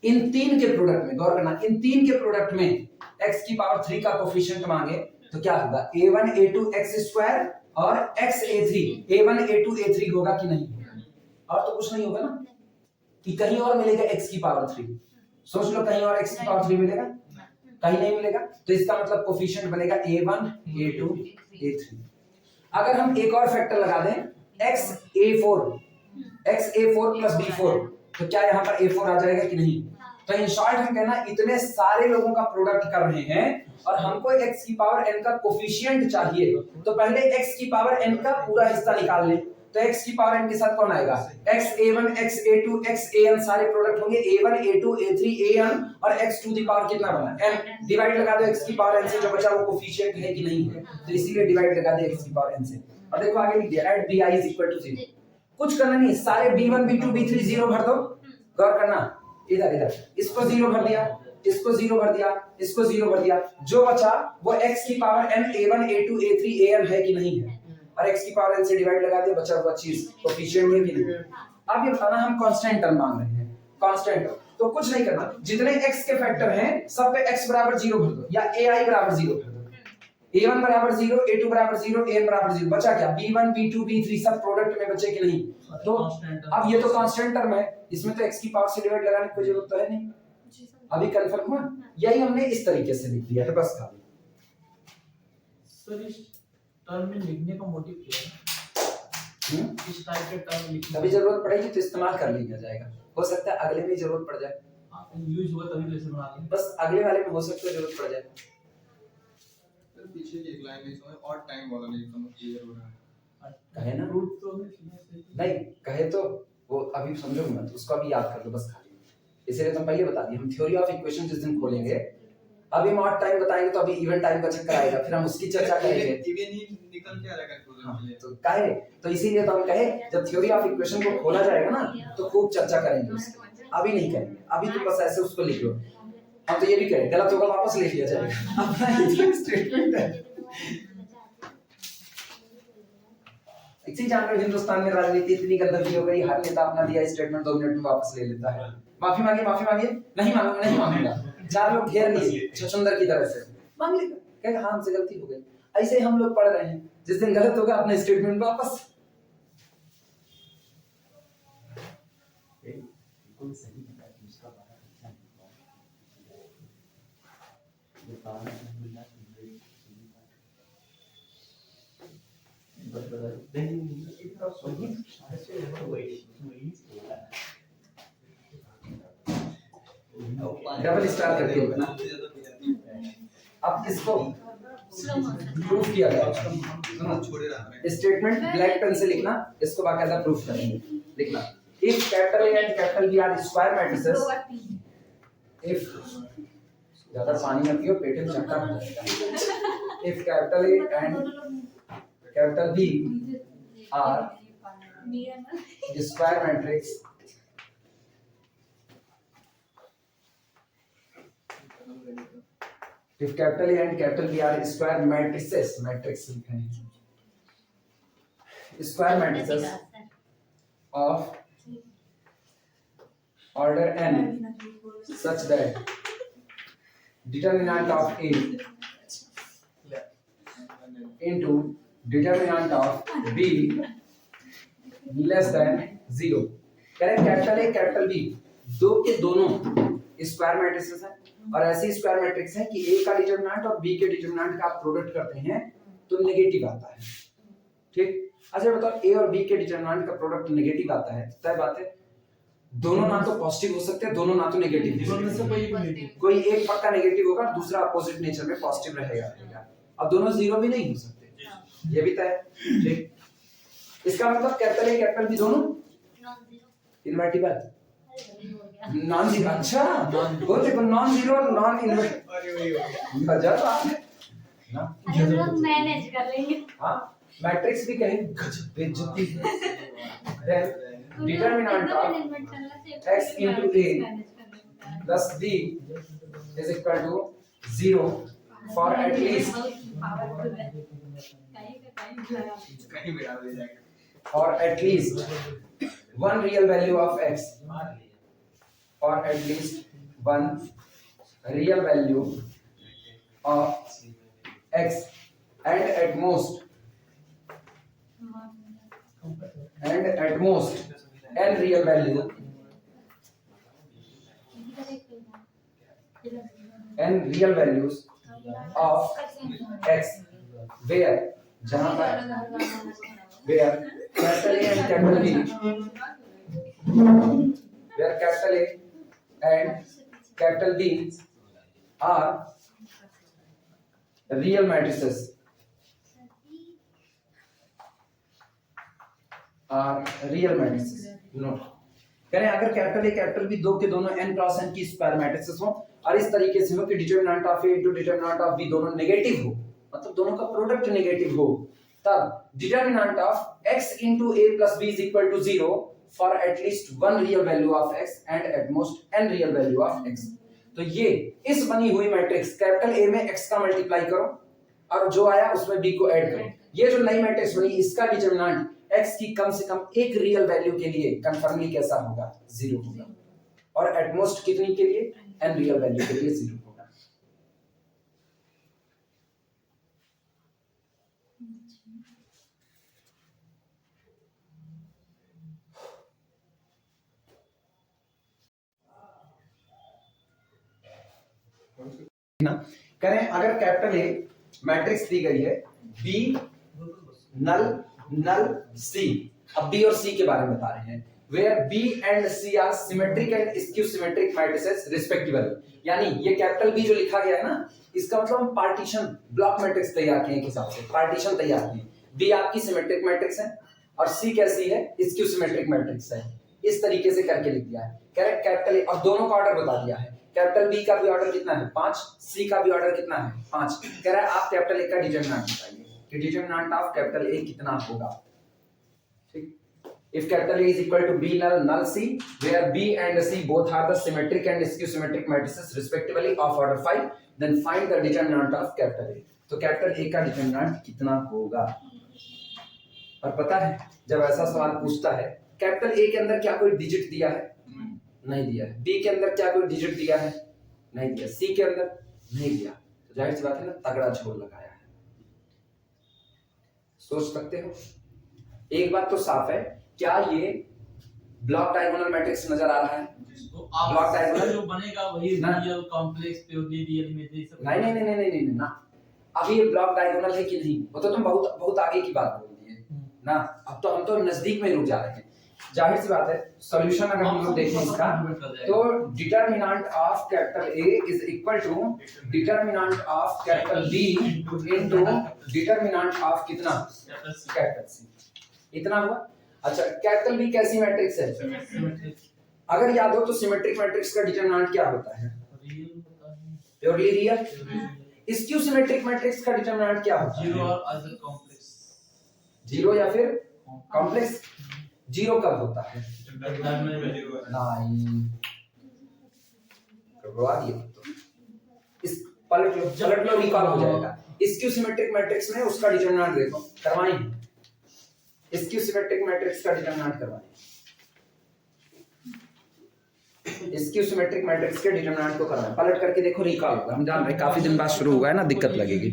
इन तीन के प्रोडक्ट में गौर करना, इन तीन के प्रोडक्ट में x की पावर 3 का कोफिशिएंट मांगे तो क्या होगा, A1 A2 x स्क्वायर और x A3, A1 A2 A3 होगा कि नहीं? और तो कुछ नहीं होगा ना, कि कहीं और मिलेगा x की पावर 3, सोच लो कहीं और x की पावर 3 मिलेगा, कहीं नहीं मिलेगा, तो इसका मतलब कोफिशिएंट बनेगा A1 A2 A3। अगर हम एक और फैक्टर लगा दें x A4 प्लस B4, तो क्या यहाँ पर A4 आ जाएगा कि नहीं? तो इन शॉर्ट हम कहना इतने सारे लोगों का प्रोडक्ट कर रहे हैं और हमको x की पावर n का कोफिशिएंट चाहिए, तो पहले x की पावर n का पूरा हिस्सा निकाल लें। तो x की पावर n के साथ कौन आएगा, x A1 x A2 x AN, सारे प्रोडक्ट होंगे A1 A2 A3 AN और x टू द पावर कितना बना n, डिवाइड लगा दो x की पावर n से, जो बचा वो कोफिशिएंट है कि नहीं है, तो इसीलिए डिवाइड लगा दिया x की पावर n से। और देखो आगे लिख दिया eight bi is equal to 0, कुछ करना नहीं, सारे B1 B2 B3 0 भर दो, गौर करना इधर इधर, इसको 0 भर दिया, इसको 0 भर दिया, इसको 0 भर दिया, जो बचा वो x की power n A1 A2 A3 AN है कि नहीं है, और x की पावर n से डिवाइड लगा दिया, बचा हुआ चीज कोफिशिएंट है कि नहीं। अब ये बताना हम कांस्टेंट टर्म मांग रहे हैं, कांस्टेंट टर्म, तो कुछ नहीं करना, जितने x के फैक्टर हैं सब पे x बराबर 0 भर दो या ai बराबर 0 भर दो, A1 बराबर 0 A2 बराबर 0 AN बराबर 0, बचा क्या B1 B2 B3 सब प्रोडक्ट में बचे कि नहीं। तो अब ये तो कांस्टेंट टर्म है, इसमें तो x की पावर से डिवाइड लगाने की कोई जरूरत तो है नहीं, अभी कंफर्म हुआ, यही हमने इस तरीके से लिख दिया है बस खाली। सर इस टर्म में लिखने का मोटिव क्या है, इस टाइप के टर्म लिखने कभी जरूरत पड़ेगी तो इस्तेमाल कर लिया जाएगा, हो सकता है अगले में जरूरत पड़ जाए, यूज हुआ तभी वैसे बना लें, बस अगले वाले में हो सकता है जरूरत पड़ जाए। पीछे की एक लाइन है इसमें और टाइम वाला नहीं समझ क्लियर हो रहा है, कहे ना रूट तो हमने सुना है, नहीं कहे तो वो अभी समझो मत, उसको अभी याद कर लो बस खाली, इसलिए तो पहले बता दिया हम थ्योरी ऑफ इक्वेशन जिस दिन खोलेंगे, अभी हम ऑड टाइम बताएंगे तो अभी इवन टाइम का चक्कर आएगा, फिर हम उसकी चर्चा करेंगे, इवन ही निकल के आ रहा है कंक्लूजन के लिए। तो काहे, तो इसीलिए तो हम कहे जब थ्योरी ऑफ इक्वेशन को खोला जाएगा ना तो खूब चर्चा करेंगे उसकी, अभी नहीं करेंगे, अभी तो बस ऐसे उसको लिख लो, हम तो ये भी करें गलत होगा वापस लिख लिया जाएगा, अपना ही स्टेटमेंट है। इसी जान रहे हिंदुस्तान में राजनीति इतनी गंदगी हो गई, हर नेता अपना दिया स्टेटमेंट 2 मिनट में वापस ले लेता है, माफी मांगे नहीं मांगूंगा, नहीं मांगूंगा, 4 लोग घेर लिए छछुंदर की तरह से, मांग लेगा, कहेगा हाँ हमसे गलती हो गई। ऐसे हम लोग पढ़ रहे हैं, जिस दिन गलत होगा अपना स्टेटमेंट वापस, बिल्कुल सही है उसका डबल स्टार करके ना, अब इसको प्रूफ किया गया, स्टेटमेंट ब्लैक पेन से लिखना, इसको बाकायदा प्रूफ करेंगे, लिखना if capital A and capital B are square matrices, if ज्यादा पानी मत पियो पेट में चक्कर आ जाएगा, if capital A and capital B are square matrix if capital A and capital B are square matrices, matrix लिखे हैं, square matrices of order n such that determinant of A into determinant of B less than 0, करें कैपिटल A कैपिटल B दो के दोनों स्क्वायर मैट्रिसेस हैं, और ऐसी स्क्वायर मैट्रिक्स है कि A का डिटरमिनेंट और B के डिटरमिनेंट का आप प्रोडक्ट करते हैं तो नेगेटिव आता है, ठीक। अच्छा बताओ A और B के डिटरमिनेंट का प्रोडक्ट नेगेटिव आता है, तय बात है, दोनों ना तो पॉजिटिव हो सकते हैं, दोनों ना तो नेगेटिव हो दोनों में से सकते कोई हैं। एक नेगेटिव। कोई एक पक्का नेगेटिव होगा, दूसरा अपोजिट नेचर में पॉजिटिव रहेगा। अब दोनों जीरो भी नहीं हो सकते, ये भी तय है। ठीक, इसका मतलब कैपिटल ए कैपिटल बी दोनों नॉन जीरो इनवर्टिबल, अरे हो गया नॉन जीरो। अच्छा, बोल देखो नॉन जीरो और नॉन इनवर्टिबल, अरे वही हो गया। गजब बात है ना। अरे हम लोग मैनेज कर लेंगे हाँ, मैट्रिक्स भी कहें गजब बेइज्जती है। Determinant of x into a plus b is equal to 0 for at least कहीं भी डाल दे जाएगा। for at least one real value of x, or at least one real value of x, and at most n real value n real values of x where जहां पर where capital A and capital B where capital A and capital B are real matrices note करें। अगर कैपिटल ए कैपिटल बी दो के दोनों n क्रॉस n की स्क्वायर मैट्रिसेस हो और इस तरीके से हो कि determinant of A into determinant of B दोनों नेगेटिव हो, मतलब दोनों का प्रोडक्ट नेगेटिव हो, तब determinant of x into a plus b is equal to 0 for at least one real value of x and at most n real value of x। तो ये इस बनी हुई मैट्रिक्स कैपिटल ए में x का मल्टीप्लाई करो और जो आया उसमें b को ऐड करो। ये जो नई मैट्रिक्स बनी इसका डिटरमिनेंट x की कम से कम एक रियल वैल्यू के लिए कंफर्मली कैसा होगा, 0 होगा, और एट मोस्ट कितनी के लिए, n रियल वैल्यू के लिए 0 होगा। ना करें, अगर कैपिटल ए मैट्रिक्स दी गई है बी नल नल सी, अब बी और सी के बारे में बता रहे हैं, where B and C are symmetric and skew symmetric matrices respectively. यानी ये कैपिटल बी जो लिखा गया है ना, इसका मतलब हम पार्टीशन ब्लॉक मैट्रिक्स तैयार किए एक हिसाब से, पार्टीशन तैयार किए। बी आपकी सिमेट्रिक मैट्रिक्स है और सी कैसी है, स्क्यू सिमेट्रिक मैट्रिक्स है। इस तरीके से करके लिख दिया है। करेक्ट, कैपिटल ए और दोनों का ऑर्डर बता दिया है। कैपिटल बी का भी ऑर्डर कितना है 5, सी का भी ऑर्डर कितना है 5। कह रहा है आप कैपिटल ए का डिटरमिनेंट बताइए कि डिटरमिनेंट ऑफ कैपिटल ए कितना होगा। ठीक, if capital A is equal to B null null C where B and C both are the symmetric and skew symmetric matrices respectively of order 5, then find the determinant of capital A। तो कैपिटल A का डिटरमिनेंट कितना होगा। और पता है जब ऐसा सवाल पूछता है कैपिटल A के अंदर क्या कोई डिजिट दिया है, नहीं दिया है। B के अंदर क्या कोई डिजिट दिया है, नहीं दिया। C के अंदर नहीं दिया, तो जाहिर सी बात है ना, तगड़ा झोल लगाया है। सोच सकते हो। एक बात तो साफ है, क्या ये ब्लॉक डायगोनल मैट्रिक्स नजर आ रहा है? तो आप ब्लॉक डायगोनल जो बनेगा वही ना। Real complex purely real images सब नहीं नहीं नहीं नहीं नहीं ना, अभी ये ब्लॉक डायगोनल है कि नहीं, वो तो तुम बहुत बहुत आगे की बात बोल दिए ना। अब तो हम तो नजदीक में रुक जा रहे हैं। जाहिर सी बात है, सॉल्यूशन अगर हम लोग देखें इसका, तो determinant of capital A is equal to determinant of capital B into determinant of कितना, कैपिटल सी। इतना हुआ। अच्छा, कैपिटल बी कैसी मैट्रिक्स है? सिमेट्रिक अगर याद हो तो सिमेट्रिक मैट्रिक्स का डिटरमिनेंट क्या होता है? रियल होता है, purely real. Skew symmetric matrix का डिटरमिनेंट क्या होता है? जीरो और अदर कॉम्प्लेक्स, जीरो या फिर कॉम्प्लेक्स। जीरो कब होता है? नहीं, गड़बड़ा दिए तो इस पलट लो रिकॉल हो जाएगा। स्क्यू सिमेट्रिक मैट्रिक्स में उसका डिटरमिनेंट देखो, करवाएं। स्क्यू सिमेट्रिक मैट्रिक्स का डिटरमिनेंट करवाएं। स्क्यू सिमेट्रिक मैट्रिक्स के डिटरमिनेंट को करवाएं, पलट करके देखो, रिकॉल होगा। हम जान रहे काफी दिन बाद शुरू हुआ है ना, दिक्कत लगेगी।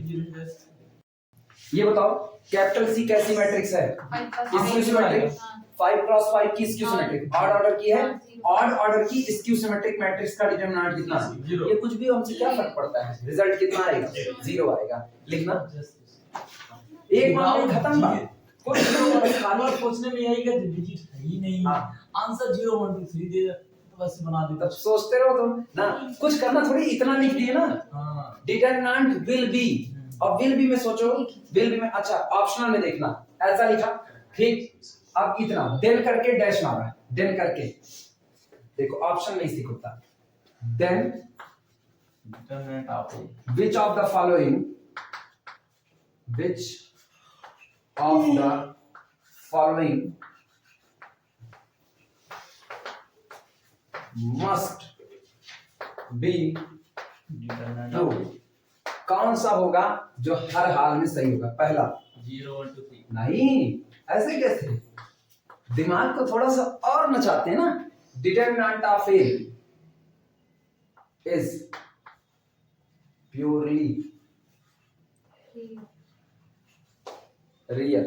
ये बताओ कैपिटल सी कैसी मैट्रिक्स है? Skew symmetric. 5 क्रॉस 5 की स्क्यू सिमेट्रिक, ऑड ऑर्डर की है। ऑड ऑर्डर की स्क्यू सिमेट्रिक मैट्रिक्स का डिटरमिनेंट कितना है? ये कुछ भी हमसे क्या फर्क पड़ता है, रिजल्ट कितना आएगा? 0 आएगा। लिखना, एक मामले खत्म बात। खाली सोचने में यही कि डिजिट है ही नहीं, हाँ। आंसर 0 1 2 3 दे तो बस बना तब देता। सोचते रहो तुम ना, कुछ करना थोड़ी, इतना लिख दिए ना। हाँ डिटरमिनेंट विल बी, और विल बी में सोचो, विल बी में अच्छा ऑप्शनल में देखना, ऐसा लिखा ठीक, अब इतना देन करके डैश मारा, देन करके देखो ऑप्शन में इसी को होता, then determinant of which of the following, which of the following must be determinant true, of कौन सा होगा जो हर हाल में सही होगा? पहला 0 1 2 3 नहीं, ऐसे कैसे, दिमाग को थोड़ा सा और नचाते हैं ना। Determinant of A is purely real.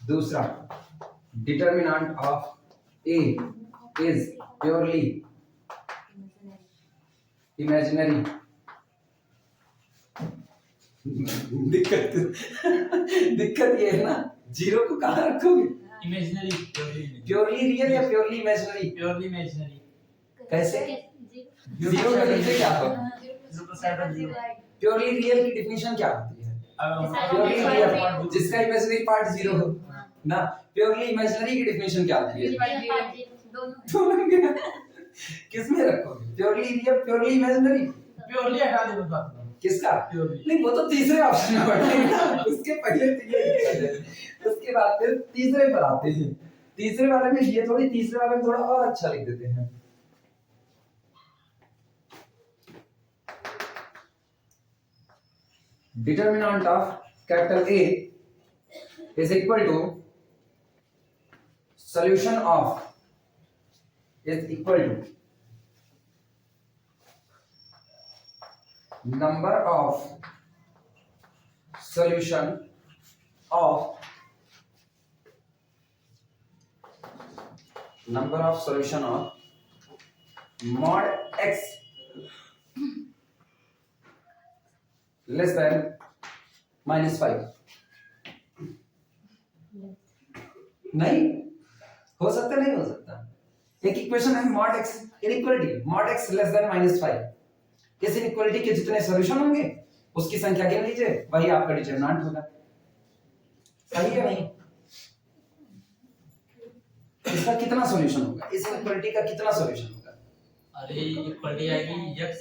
दूसरा, determinant of A is purely imaginary. दिक्कत ये है ना, जीरो को कहाँ रखोगे? इमेजिनरी प्योरली रियल या प्योरली इमेजिनरी? प्योरली इमेजिनरी कैसे? जीरो के नीचे क्या होगा? प्योरली रियल की डिफिनीशन क्या होती है? प्योरली रियल जिसका इमेजिनरी पार्ट जीरो हो ना। प्योरली इमेजिनरी की डिफिनीशन क्या होती है? दोनों के किस में रखोगे? Purely real, purely imaginary? Purely हटा दे बस बात। किसका? प्योरली नहीं, वो तो तीसरे ऑप्शन में पड़ेगा, उसके पहले तो ये दिक्कत है, उसके बाद फिर तीसरे पर आते हैं। तीसरे वाले में ये थोड़ी, तीसरे वाले में थोड़ा और अच्छा लिख देते हैं। Determinant of capital A is equal to solution of, is equal to number of solution of, number of solution of mod x less than -5। नहीं हो सकता, नहीं हो सकता। एक इक्वेशन है mod x inequality, mod x less than -5। इस इनइक्वालिटी के जितने सॉल्यूशन होंगे उसकी संख्या गिन लीजिए, वही आपका डिटरमिनेंट होगा। सही है नहीं? इसका कितना सॉल्यूशन होगा? इस इनइक्वालिटी का कितना सॉल्यूशन होगा? अरे इक्वलिटी आएगी x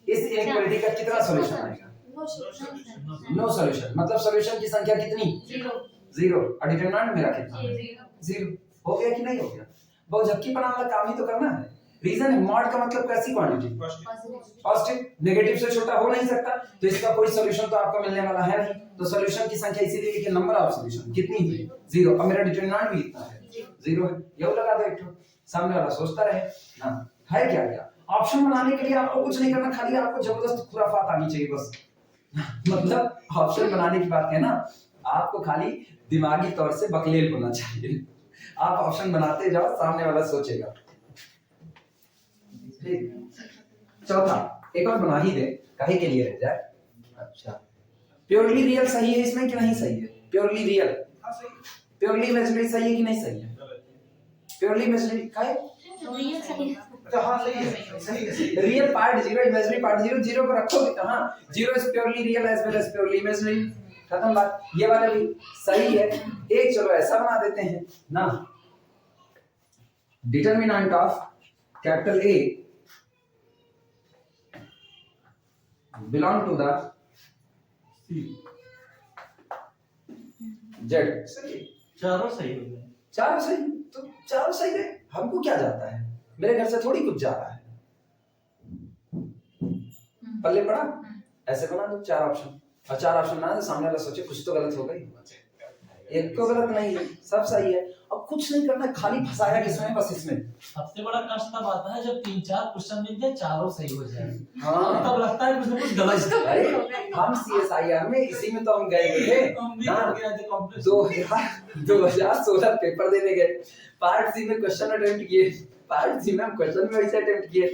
इस इनइक्वालिटी का कितना सॉल्यूशन आएगा? No solution. मतलब सॉल्यूशन की संख्या कितनी? जीरो। और डिटरमिनेंट मेरा कितना? जीरो। हो गया कि नहीं हो गया? बहुत झक्की बना वाला काम ही तो करना है। रीजन है, मॉड का मतलब कैसी क्वांटिटी? पॉजिटिव। नेगेटिव से छोटा हो नहीं सकता, तो इसका कोई सॉल्यूशन तो आपको मिलने वाला है नहीं। तो सॉल्यूशन की संख्या इसीलिए लिखी, नंबर ऑफ सॉल्यूशन कितनी हुई? जीरो। अब मेरा डिटरमिनेंट भी इतना है, जीरो है। ये लगा दो एक, सामने वाला सोचता रहे ना है क्या क्या। ऑप्शन बनाने के लिए आपको कुछ नहीं करना, खाली आपको जबरदस्त खुराफात आनी चाहिए बस। मतलब ऑप्शन बनाने की बात है ना, आपको खाली दिमागी तौर से बकलेल होना चाहिए। आप ऑप्शन बनाते जाओ, सामने वाला सोचेगा। चौथा, एक और बना ही दे, काहे के लिए रह जाए। अच्छा, प्योरली रियल सही है इसमें कि नहीं सही है? प्योरली रियल, प्योरली इमेजिनरी सही है कि नहीं सही है? प्योरली इमेजिनरी काहे? रियल सही है। अच्छा हाँ सही है, सही है। Real part zero, imaginary part zero. Zero को रखोगे कहां? Zero is purely real as well as purely imaginary. खत्म बात। ये वाला भी सही है। एक चलो ऐसा बना देते हैं ना, determinant of capital A belong to the Z। सही, चारों सही हो गए। चारों सही, तो चारों सही रहे, हमको क्या जाता है? मेरे घर से थोड़ी कुछ जा रहा है। पल्ले पड़ा, ऐसे बना दो चार ऑप्शन, और चार ऑप्शन बना दो, सामने वाला सोचे कुछ तो गलत होगा ही। एक को गलत नहीं है, सब सही है। अब कुछ नहीं करना, खाली फंसाया किसमें? बस इसमें। सबसे बड़ा कष्ट तब आता है जब 3-4 क्वेश्चन मिल जाए, चारों सही हो जाए। हाँ, तब लगता है कुछ ना कुछ गलत है। अरे हम CSIR में इसी में तो हम गए थे हम भी ना, कर गए थे कॉम्प्लेक्स। 2016 पेपर देने गए। पार्ट सी में क्वेश्चन अटेम्प्ट किए, पार्ट सी में हम क्वेश्चन में वैसे अटेम्प्ट किए।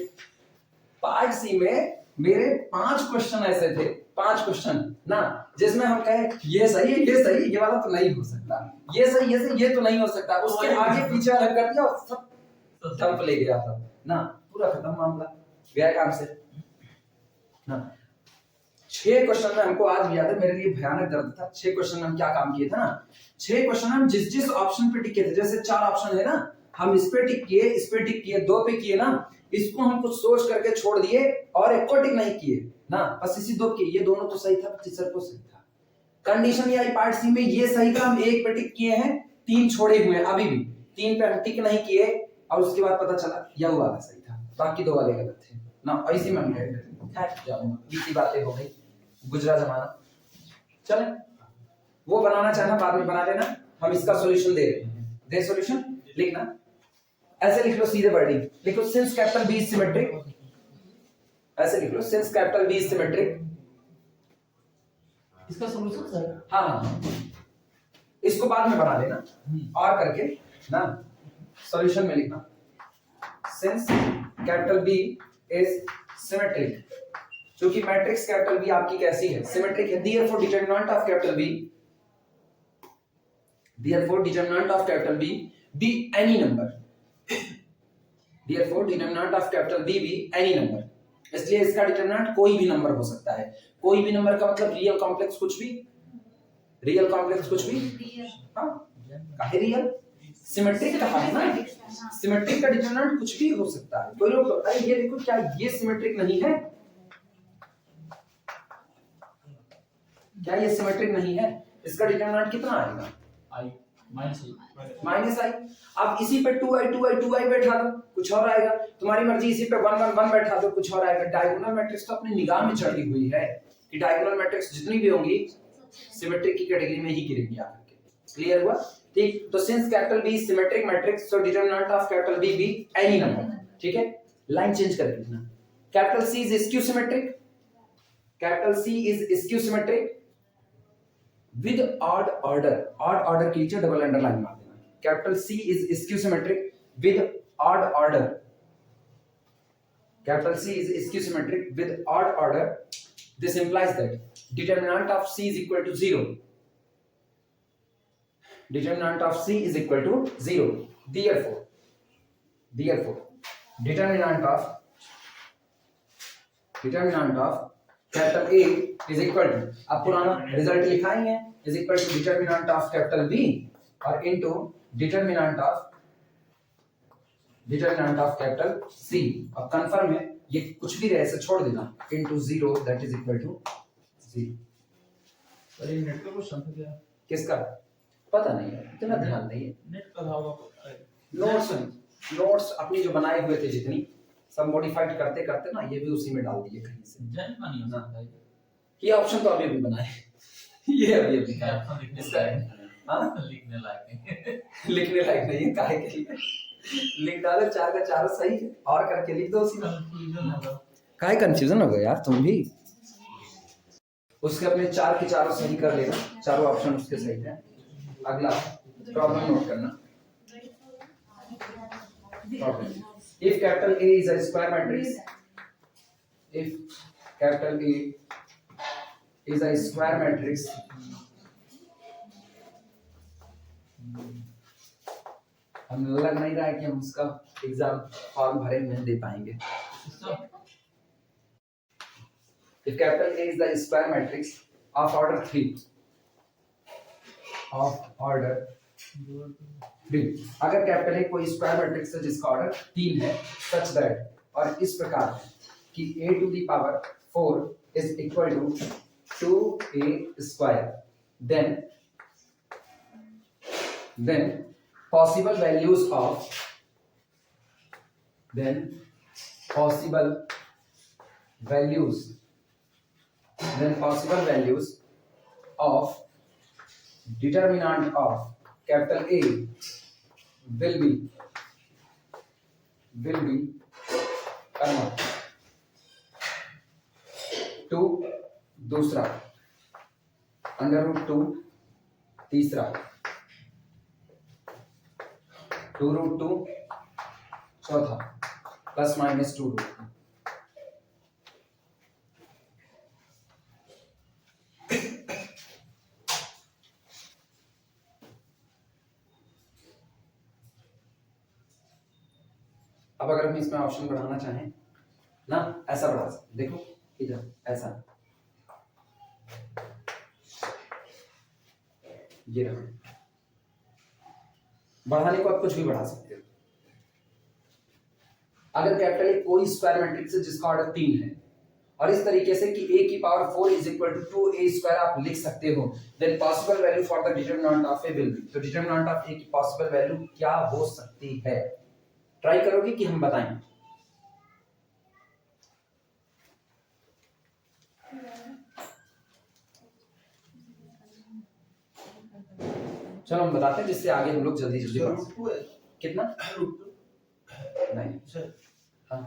पार्ट सी में मेरे 5 क्वेश्चन ऐसे थे 5 क्वेश्चन ना, जिसमें हम कहें ये सही है, ये सही है, ये वाला तो नहीं हो सकता, ये सही, ये तो नहीं हो सकता, उसके आगे पीछे अलग कर दिया और सब ठंप ले गया था ना, पूरा खत्म मामला, गया काम से ना। 6 क्वेश्चन में हमको आज भी याद है, मेरे लिए भयानक दर्द था। 6 क्वेश्चन में हम क्या काम किए थे ना, 6 क्वेश्चन में हम जिस ऑप्शन पे टिके थे, जैसे 4 ऑप्शन है ना, हम इस पे टिक किए, इस पे टिक किए, 2 पे किए ना, इसको हम कुछ सोच करके छोड़ दिए और एक को टिक नहीं किए ना, बस इसी 2 किए, ये दोनों तो सही था, तीसरा को सही था। कंडीशन ये आई पार्ट सी में, ये सही था, हम 1 पे टिक किए हैं, 3 छोड़े हुए हैं, अभी भी 3 पे हम टिक नहीं किए, और उसके बाद पता चला यह वाला सही था, बाकी 2 वाले गलत थे ना, ऐसी में हम गए इसी बातें हो गई, गुजरा जमाना। चले, वो बनाना चाहना बाद में बना लेना, हम इसका सॉल्यूशन दे रहे हैं, दे सॉल्यूशन लिखना, ऐसे लिख लो, सीधे वर्डिंग लिखो, since capital B is symmetric, ऐसे लिख लो, since capital B is symmetric. इसका सॉल्यूशन सर, हाँ, इसको बाद में बना लेना और करके ना, सॉल्यूशन में लिखना, since capital B is symmetric, क्योंकि मैट्रिक्स कैपिटल बी आपकी कैसी है, सिमेट्रिक है, therefore determinant of capital B, therefore determinant of capital B be any number, therefore determinant of capital B be any number, इसलिए इसका डिटरमिनेंट कोई भी नंबर हो सकता है, कोई भी नंबर का मतलब रियल कॉम्प्लेक्स कुछ भी, रियल कॉम्प्लेक्स कुछ भी, हाँ काहे रियल, सिमेट्रिक कहा है ना, सिमेट्रिक का डिटरमिनेंट कुछ भी हो सकता है। कोई लोग अरे ये देखो, क्या ये सिमेट्रिक नहीं है, क्या ये सिमेट्रिक नहीं है, इसका डिटरमिनेंट कितना आएगा, आई माइनस आई। अब इसी पे 2i बैठा दो, कुछ और आएगा, तुम्हारी मर्जी, इसी पे 1 1 1 बैठा दो, कुछ और आएगा। डायगोनल मैट्रिक्स तो अपनी निगाह में चढ़ी हुई है कि डायगोनल मैट्रिक्स जितनी भी होंगी सिमेट्रिक की कैटेगरी में ही गिरेंगी आकर के, क्लियर हुआ, ठीक। तो since capital B symmetric matrix, so determinant of capital B be any number, ठीक है, लाइन चेंज करके लिखना, capital C is skew symmetric, capital C is skew symmetric with odd order के नीचे डबल अंडरलाइन मार देना, कैपिटल C is skew symmetric with odd order, capital C is skew symmetric with odd order, this implies that determinant of C is equal to 0, determinant of C is equal to 0, therefore determinant of capital A is equal to, अब पुराना रिजल्ट लिखा ही है, is equal to determinant of capital B और into determinant of capital C, अब कंफर्म है, ये कुछ भी रहे ऐसे छोड़ देना, into 0 that is equal to 0। Sir ये नेट का क्वेश्चन था क्या, किसका पता नहीं है, इतना ध्यान नहीं है, नेट का था होगा, नोट्स अपनी जो बनाए हुए थे जितनी सब मॉडिफाइड करते करते ना, ये भी उसी में डाल दिए कहीं से, जन का नहीं हो सकता है ये ऑप्शन तो अभी भी बनाए ये अभी भी क्या ऑप्शन लिखने लायक, हाँ लिखने लायक नहीं, लिखने लायक नहीं है, काहे के लिए लिख डालो, 4 का 4 सही है और करके लिख दो उसी में, कंफ्यूजन होगा, काहे कंफ्यूजन होगा यार तुम भी, उसके अपने 4 के 4 सही कर लेना, चारों ऑप्शन उसके सही है। अगला प्रॉब्लम नोट करना, problem, if capital A is a square matrix, if capital A is a square matrix, हम लग नहीं रहा है कि हम उसका एग्जाम फॉर्म भरे नहीं दे पाएंगे। If capital A is the square matrix of order 3, अगर कैपिटल A कोई स्क्वायर मैट्रिक्स है जिसका ऑर्डर 3 है, सच दैट, और इस प्रकार है कि a to the power 4 is equal to 2a square, then possible values of determinant of capital A will be convert to दूसरा √2 तीसरा 2√2 चौथा प्लस माइनस 2√2। अब अगर हम इसमें ऑप्शन बढ़ाना चाहें ना, ऐसा बढ़ा सकते, देखो इधर ऐसा, ये रहा, बढ़ाने को आप कुछ भी बढ़ा सकते हो। अगर कैपिटल ए कोई स्क्वायर मैट्रिक्स है जिसका ऑर्डर 3 है और इस तरीके से कि a की power 4 is equal to 2a square आप लिख सकते हो, then possible value for the determinant of a will be, तो डिटरमिनेंट ऑफ a की पॉसिबल वैल्यू क्या हो सकती है, ट्राई करोगे कि हम बताएं? चलो हम बताते हैं जिससे आगे हम लोग जल्दी जल्दी बढ़ रूट 2 है, कितना रूट 2 नहीं सर, हाँ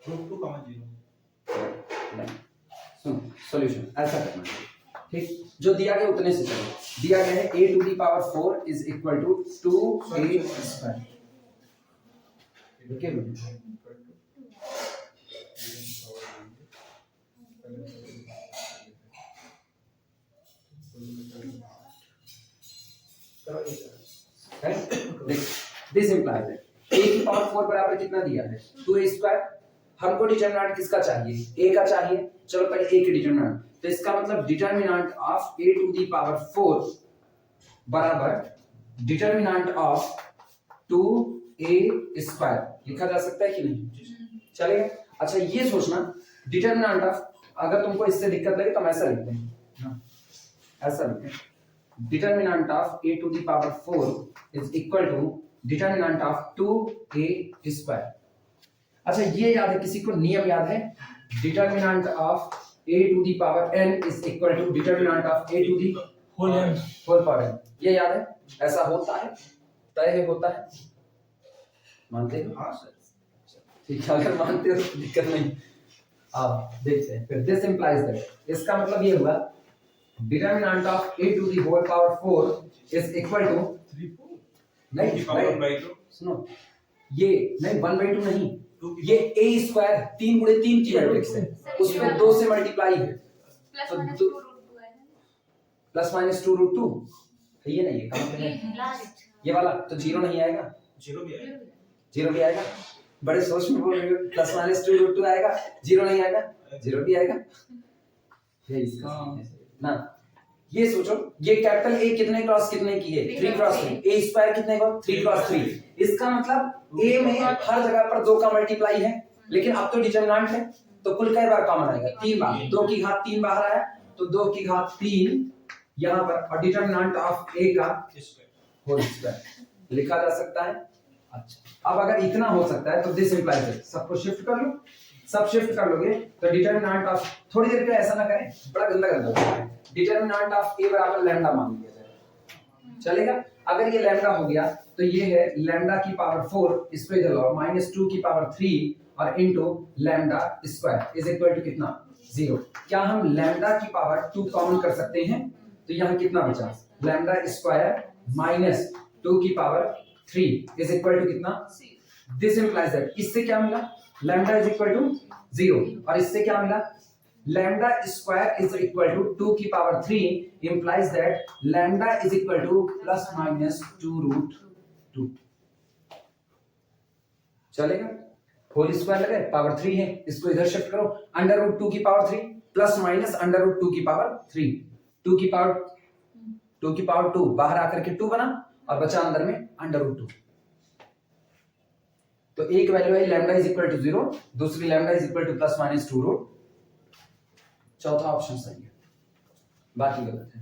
रूट 2 कॉमा 0 नहीं, सुनो सॉल्यूशन ऐसा करना है, ठीक, जो दिया गया उतने से चलो, दिया गया है a to the power 4 is equal to 2a square, okay this implies that a की पावर 4 बराबर कितना दिया है 2a स्क्वायर, हमको डिटरमिनेंट किसका चाहिए a का चाहिए, चलो पहले a की डिटरमिनेंट, तो इसका मतलब determinant of a to the power 4 बराबर डिटरमिनेंट ऑफ 2a स्क्वायर लिखा जा सकता है कि नहीं, चलेगा। अच्छा ये सोचना डिटरमिनेंट ऑफ, अगर तुमको इससे दिक्कत लगे तो हम ऐसा लिखते हैं, ऐसा लिखते हैं, determinant of a to the power 4 is equal to determinant of 2a square. अच्छा ये याद है किसी को, नियम याद है, determinant of a to the power n is equal to determinant of a to the whole n, whole power n, ये याद है, ऐसा होता है, तय होता है, मानते हो? हाँ सर, ठीक है, अगर मानते हो तो दिक्कत नहीं, आप देखते हैं फिर, दिस इंप्लाइज दैट, इसका मतलब ये हुआ determinant of a to the whole power 4 is equal to, नहीं सुनो, ये नहीं 1/2 नहीं, ये a स्क्वायर 3 गुणे 3 की मैट्रिक्स है, उसमें 2 से मल्टीप्लाई है, प्लस माइनस 2 रूट 2 है, ये नहीं है कहां पे है, ये वाला तो 0 नहीं आएगा, 0 भी आएगा, 0 भी आएगा, बड़े सोच में बोल रहे हो, प्लस माइनस 2 रूट 2 आएगा, 0 नहीं आएगा, 0 भी आएगा, ये इसका ना, ये सोचो ये कैपिटल A कितने क्रॉस कितने की है 3 क्रॉस 3, a स्क्वायर कितने का 3 क्रॉस 3, इसका मतलब a में हर जगह पर 2 का मल्टीप्लाई है, लेकिन अब तो डिटरमिनेंट है तो कुल कई बार कॉमन आएगा 3 बार, 2 की घात 3 बाहर आया तो 2 की घात 3 यहां पर, और डिटरमिनेंट ऑफ a का होल स्क्वायर लिखा जा सकता है। अच्छा अब अगर इतना हो सकता है तो दिस इंप्लाइज इट, सबको शिफ्ट कर लो, सब शिफ्ट कर लोगे तो डिटरमिनेंट ऑफ, थोड़ी देर के लिए ऐसा ना करें, बड़ा गंदा गंदा होता है, डिटरमिनेंट ऑफ a बराबर लैम्डा मान लिया जाए, चलेगा। अगर ये लैम्डा हो गया तो ये है लैम्डा की पावर 4, इसको इधर लाओ, -2 की पावर 3 और into lambda square is equal to कितना 0। क्या हम लैम्डा की पावर 2 कॉमन कर सकते हैं, तो यहाँ कितना बचा, लैम्डा स्क्वायर -2 की पावर 3 इज इक्वल टू कितना, दिस इंप्लाइज दैट, इससे क्या मिला लैम्डा इज इक्वल टू 0, और इससे क्या मिला lambda square is equal to 2 की power 3 implies that lambda is equal to plus minus 2 root 2, चलेगा। होल स्क्वायर लगे पावर 3 है, इसको इधर शिफ्ट करो, अंडर रूट 2 की power 3 plus minus under root 2 की पावर 3, 2 की पावर 2 बाहर आकर के 2 बना और बचा अंदर में अंडर रूट 2, तो एक वैल्यू है लैम्डा इज इक्वल टू 0, दूसरी lambda is equal to plus minus 2 root, चौथा ऑप्शन सही है, बाकी गलत है।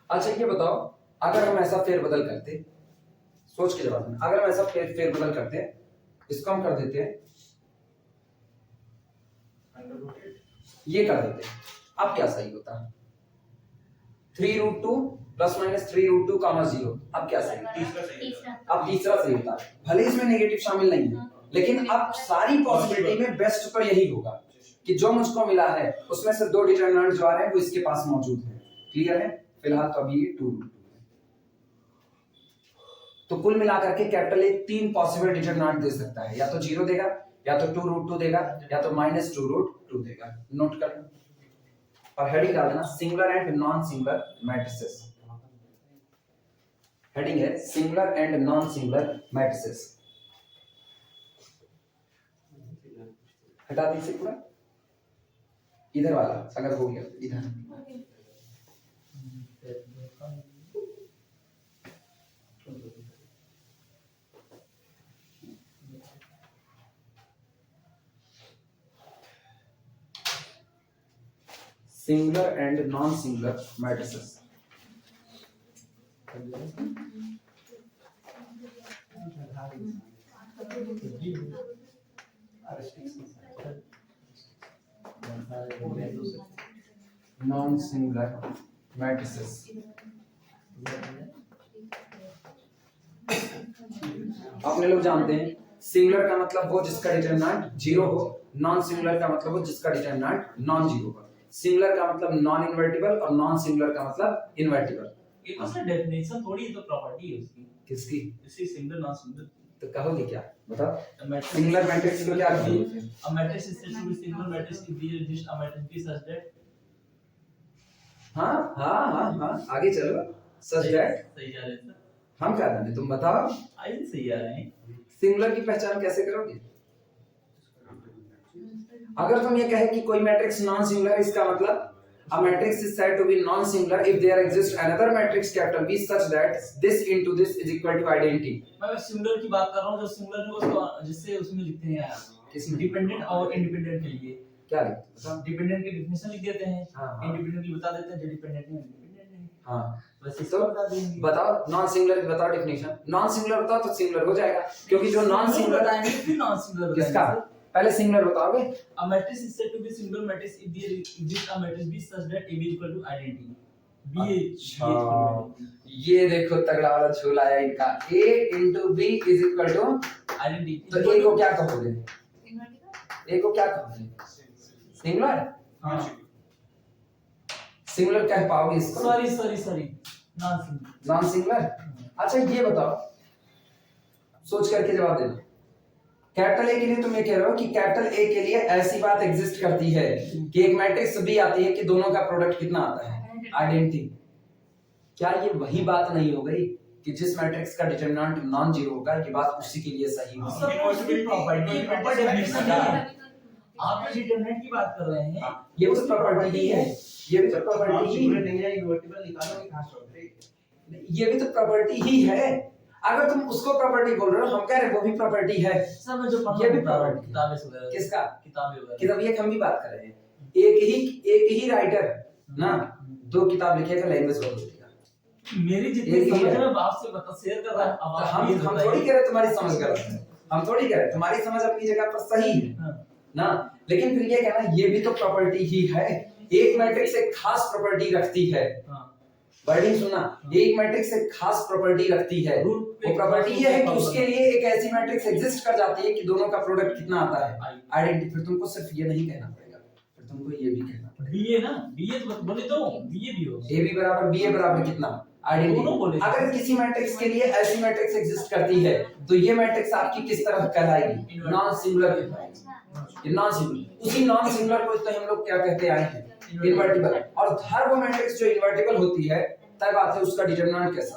अच्छा ये बताओ अगर हम ऐसा फेरबदल करते, सोच के जवाब देना, अगर हम ऐसा फेरबदल करते हैं, इसको हम कर देते हैं ये कर देते हैं, अब क्या सही होता है 3 रूट 2 प्लस माइनस 3 रूट 2 कामा 0, अब क्या सही, अब तीसरा सही होता है, भले इसमें नेगेटिव शामिल नहीं है, लेकिन अब सारी पॉसिबिलिटी में बेस्ट तो यही होगा कि जो मुझको मिला है उसमें से 2 डिटरमिनेंट जो आ रहे हैं वो इसके पास मौजूद है, क्लियर है। फिलहाल तो अभी ये 2 रूट 2 है, तो कुल मिलाकर के कैपिटल ए 3 पॉसिबल डिटरमिनेंट दे सकता है, या तो 0 देगा, या तो 2 रूट 2 देगा, या तो -2 रूट 2 देगा, नोट कर लो और हेडिंग डाल देना singular and non singular matrices. Heading है singular and non singular matrices. हटा दीजिए पूरा इधर वाला, अगर हो गया इधर। Singular and non singular matrices. Non singular matrices. अपने लोग जानते हैं सिंगुलर का मतलब वो जिसका डिटरमिनेंट जीरो हो, नॉन सिंगुलर का मतलब वो जिसका डिटरमिनेंट नॉन जीरो हो। सिंगुलर का मतलब नॉन इन्वर्टिबल और नॉन सिंगुलर का मतलब इन्वर्टिबल। ये तो सर डेफिनेशन थोड़ी, तो प्रॉपर्टी है उसकी। किसकी? इसी सिंगल नॉन सिंगल। तो कहोगे क्या बताओ? सिंगुलर मैट्रिक्स को क्या कहोगे? A matrix is said to be single matrix if there exists a matrix B such that। हाँ हाँ हाँ हाँ, आगे चलो। Such that. सही जा रहे हैं सर। हम क्या जाने, तुम बताओ। आई सही आ रहे हैं। सिंगुलर की पहचान कैसे करोगे? अगर तुम ये कहे कि कोई मैट्रिक्स नॉन सिंगुलर, इसका मतलब a matrix is said to be non-singular if there exists another matrix capital B such that this into this is equal to identity। मैं सिंगुलर की बात कर रहा हूँ, जो सिंगुलर है उसको जिससे उसमें लिखते हैं यार, किसमें? डिपेंडेंट और इंडिपेंडेंट के लिए क्या लिखते हैं? डिपेंडेंट की डेफिनेशन लिख देते हैं, हाँ, हाँ। इंडिपेंडेंट की बता देते हैं, जो डिपेंडेंट है इंडिपेंडेंट है। हाँ, बस तो इसको बता देंगे। बताओ नॉन सिंगुलर की बताओ डेफिनेशन। नॉन सिंगुलर बताओ तो सिंगुलर हो जाएगा, क्योंकि जो नॉन सिंगुलर बताएंगे फिर नॉन सिंगुलर किसका? पहले सिंगुलर बताओगे। A matrix is said to be single matrix if there exists a matrix B such that A is equal to identity। B is equal to identity। ये देखो तगड़ा वाला झोला है इनका। A into B is equal to identity। तो A को क्या कहोगे? A को क्या कहोगे? सिंगुलर। हाँ। सिंगुलर कह पाओगे इसको? Sorry non singular. Non singular. अच्छा ये बताओ, सोच करके जवाब देना। कैपिटल ए के लिए तुम ये कह रहे हो कि कैपिटल ए के लिए ऐसी बात एग्जिस्ट करती है कि एक मैट्रिक्स भी आती है कि दोनों का प्रोडक्ट कितना आता है? आइडेंटिटी। क्या ये वही बात नहीं हो गई कि जिस मैट्रिक्स का डिटरमिनेंट नॉन जीरो होगा, ये बात उसी के लिए सही होगी? आप डिटरमिनेंट की बात कर रहे हैं, ये भी तो प्रॉपर्टी ही है। ये भी तो प्रॉपर्टी ही नहीं है, इन्वर्टिबल निकालो कि कहां से होते? ये भी तो प्रॉपर्टी ही है। अगर तुम उसको प्रॉपर्टी बोल रहे हो, हम कह रहे हैं वो भी प्रॉपर्टी है। सब में जो ये भी प्रॉपर्टी किताबें वगैरह, किसका? किताबें वगैरह, किताब ये हम भी बात कर रहे हैं। एक ही राइटर ना दो किताब लिखेगा लैंग्वेज फिलोसफी का। मेरी जितनी एक ही समझ है। है मैं आपसे बता शेयर कर रहा हूं। अब तो आप ये हम बताइए। थोड़ी कह रहे तुम्हारी समझ गलत है, हम थोड़ी कह रहे तुम्हारी समझ अपनी जगह पर सही है हाँ। ना, लेकिन फिर ये कहना ये भी तो प्रॉपर्टी ही है। एक मैट्रिक्स एक खास प्रॉपर्टी रखती है। हाँ। वर्डिंग सुनना, एक मैट्रिक्स एक खास प्रॉपर्टी रखती है। वो प्रॉपर्टी ये है कि उसके लिए एक ऐसी मैट्रिक्स एग्जिस्ट कर जाती है कि दोनों का प्रोडक्ट कितना आता है? आइडेंटिटी। फिर तुमको सिर्फ ये नहीं कहना पड़ेगा, फिर तुमको ये भी कहना पड़ेगा। बीए ना, बीए तो बोले तो बीए भी हो। ए बी बराबर बी ए बराबर कितना? दोनों बोले। आइडेंटिटी। अगर किसी मैट्रिक्स के लिए ऐसी मैट्रिक्स एग्जिस्ट करती है तो ये मैट्रिक्स आपकी किस तरह कहलाएगी? नॉन सिंगुलर कहलाएगी। नॉन सिंगुलर, उसी नॉन सिंगुलर को तो हम लोग क्या कहते आए हैं? इन्वर्टिबल। और हर वो मैट्रिक्स जो इन्वर्टिबल होती है तब आते है उसका डिटरमिनेंट कैसा?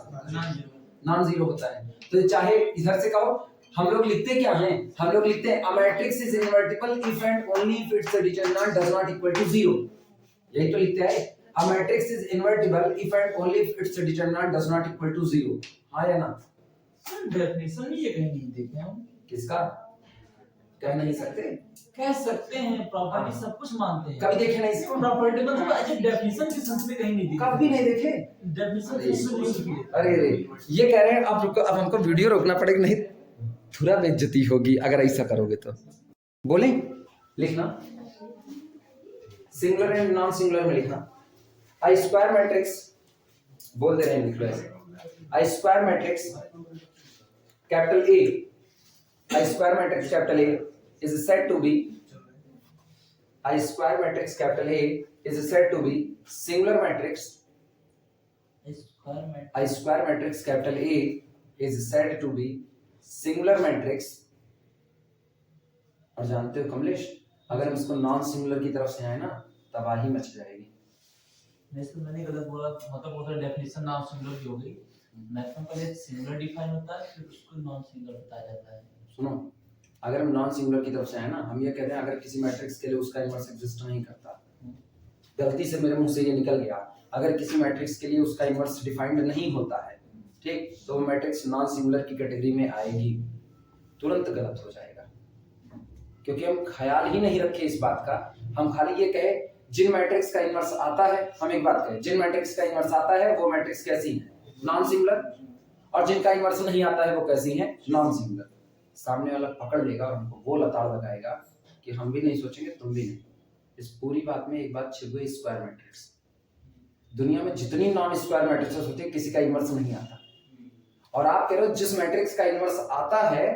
नॉन जीरो होता है। तो चाहे इधर से कहो, हम लोग लिखते क्या हैं? हम लोग लिखते हैं a matrix is invertible if and only if its determinant does not equal to zero। यही तो लिखते हैं, a matrix is invertible if and only if its determinant does not equal to zero। हाँ या ना? डेफिनेशन में ये कहीं नहीं देखे हम। किसका? कह नहीं सकते? कह सकते हैं, प्रॉपर्टी सब कुछ मानते हैं। कभी देखे नहीं इसको? प्रॉपर्टी मतलब ऐसे डेफिनेशन के सेंस में कहीं नहीं दिखा। कभी नहीं देखे? डेफिनेशन के सेंस में नहीं दिखे। अरे ये कह रहे हैं आप रुको, अब हमको वीडियो रोकना पड़ेगा, नहीं थोड़ा बेइज्जती होगी अगर ऐसा करोगे तो। बोले लिखना सिंगुलर एंड नॉन सिंगुलर में लिखना। आई स्क्वायर मैट्रिक्स बोल दे रहे हैं, लिख लो ऐसे। I square matrix capital A, I square matrix capital A is said to be, I square matrix capital A is said to be singular matrix। I square matrix capital A is said to be singular matrix। और जानते हो कमलेश, अगर हम इसको नॉन सिंगुलर की तरफ से आए ना तबाही मच जाएगी। वैसे मैंने गलत बोला, मतलब वो डेफिनेशन नॉन सिंगुलर की हो गई। मैक्सिमम पहले सिंगुलर डिफाइन होता है फिर उसको नॉन सिंगुलर बताया जाता है। सुनो, अगर हम नॉन सिंगुलर की तरफ से है ना, हम ये कहते हैं अगर किसी मैट्रिक्स के लिए उसका इनवर्स एग्जिस्ट नहीं करता, गलती से मेरे मुंह से ये निकल गया, अगर किसी मैट्रिक्स के लिए उसका इनवर्स डिफाइंड नहीं होता है, ठीक, तो वो मैट्रिक्स नॉन सिंगुलर की कैटेगरी में आएगी, तुरंत गलत हो जाएगा। क्योंकि हम ख्याल ही नहीं रखे इस बात का, हम खाली ये कहे जिन मैट्रिक्स का इनवर्स आता है, हम एक बात कहें जिन मैट्रिक्स का इनवर्स आता है वो मैट्रिक्स कैसी है, नॉन सिंगुलर, और जिनका इनवर्स नहीं आता है वो कैसी है, नॉन सिंगुलर। सामने वाला पकड़ लेगा और हमको वो लताड़ लगाएगा कि हम भी नहीं सोचेंगे, तुम भी नहीं। इस पूरी बात में एक बात छिप गई, स्क्वायर मैट्रिक्स। दुनिया में जितनी नॉन स्क्वायर मैट्रिक्स होती है किसी का इनवर्स नहीं आता, और आप कह रहे हो जिस मैट्रिक्स का इनवर्स आता है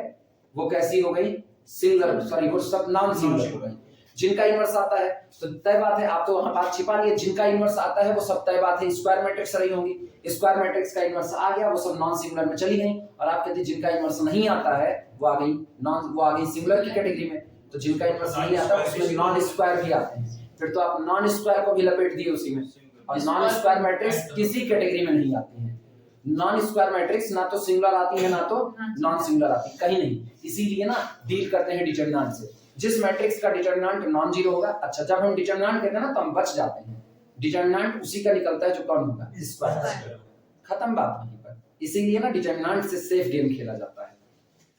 वो कैसी हो गई, सिंगुलर, सॉरी वो सब नॉन सिंगुलर हो गई। जिनका इनवर्स आता है तो तय बात है, आप तो वहां बात छिपा लिए, जिनका इनवर्स आता है वो सब तय बात है स्क्वायर मैट्रिक्स रही होंगी। स्क्वायर मैट्रिक्स का इनवर्स आ गया, वो सब नॉन सिंगुलर में चली गई, और आप कहते हैं जिनका इनवर्स नहीं आता है वो आ गई नॉन, वो आ गई सिंगुलर की कैटेगरी में। तो जिनका इनवर्स नहीं आता उसमें नॉन स्क्वायर भी आते हैं, फिर तो आप नॉन स्क्वायर को भी लपेट दिए उसी में। और नॉन स्क्वायर मैट्रिक्स किसी कैटेगरी में नहीं आती है। नॉन स्क्वायर मैट्रिक्स ना तो सिंगुलर आती है ना तो नॉन सिंगुलर आती, कहीं नहीं। इसीलिए ना डील करते हैं डिटरमिनेंट से। जिस मैट्रिक्स का डिटरमिनेंट नॉन जीरो होगा, अच्छा जब हम डिटरमिनेंट कहते हैं ना तो हम बच जाते हैं, डिटरमिनेंट उसी का निकलता है जो कौन होगा, स्क्वायर। खत्म बात वहीं पर। इसीलिए ना डिटरमिनेंट से सेफ गेम खेला जाता है।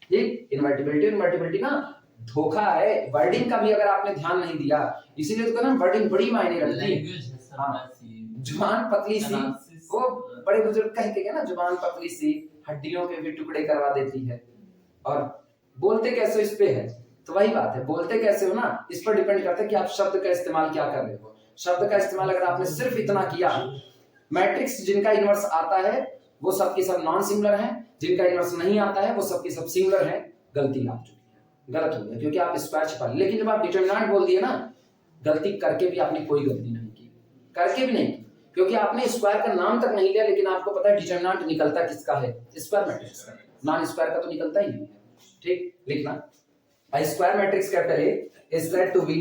ठीक, इनवर्टिबिलिटी ना धोखा है, वर्डिंग का भी अगर आपने ध्यान नहीं दिया, इसीलिए तो ना वर्डिंग बड़ी मायने रखती है। हाँ, जुबान पतली सी, वो बड़े बुजुर्ग कह के ना, जुबान पतली सी हड्डियों के भी टुकड़े करवा देती है। और बोलते कैसे इस पे है, तो वही बात है, बोलते कैसे हो ना इस पर डिपेंड करता है कि आप शब्द का इस्तेमाल क्या कर रहे हो। शब्द का इस्तेमाल अगर आपने सिर्फ इतना किया, मैट्रिक्स जिनका इनवर्स आता है वो सब के सब नॉन सिंगुलर हैं, जिनका इनवर्स नहीं आता है वो सब के सब सिंगुलर हैं, गलती आप चुकी है, गलत हो गया क्योंकि आप स्क्वायर छिपा। लेकिन जब आप डिटरमिनेंट बोल दिए ना, गलती करके भी आपने कोई गलती नहीं की, करके भी नहीं की, क्योंकि आपने स्क्वायर का नाम तक नहीं लिया, लेकिन आपको पता है डिटरमिनेंट निकलता किसका है, स्क्वायर मैट्रिक्स का, नॉन स्क्वायर का तो निकलता ही नहीं है। ठीक, लिखना a square matrix capital A is said to be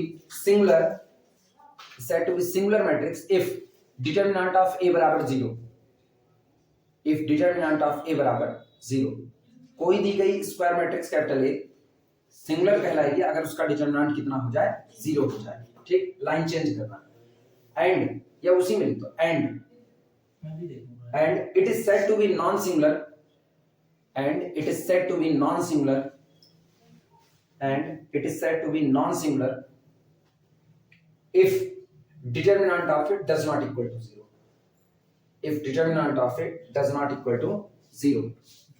singular matrix if determinant of A बराबर 0, if determinant of A बराबर 0। कोई दी गई square matrix capital A singular कहलाएगी अगर उसका डिटरमिनेंट कितना हो जाए, 0 हो जाए। ठीक, लाइन चेंज करना, एंड या उसी में लिख दो and it is said to be non singular, and it is said to be non-singular, and it is said to be non-singular if determinant of it does not equal to 0, if determinant of it does not equal to 0।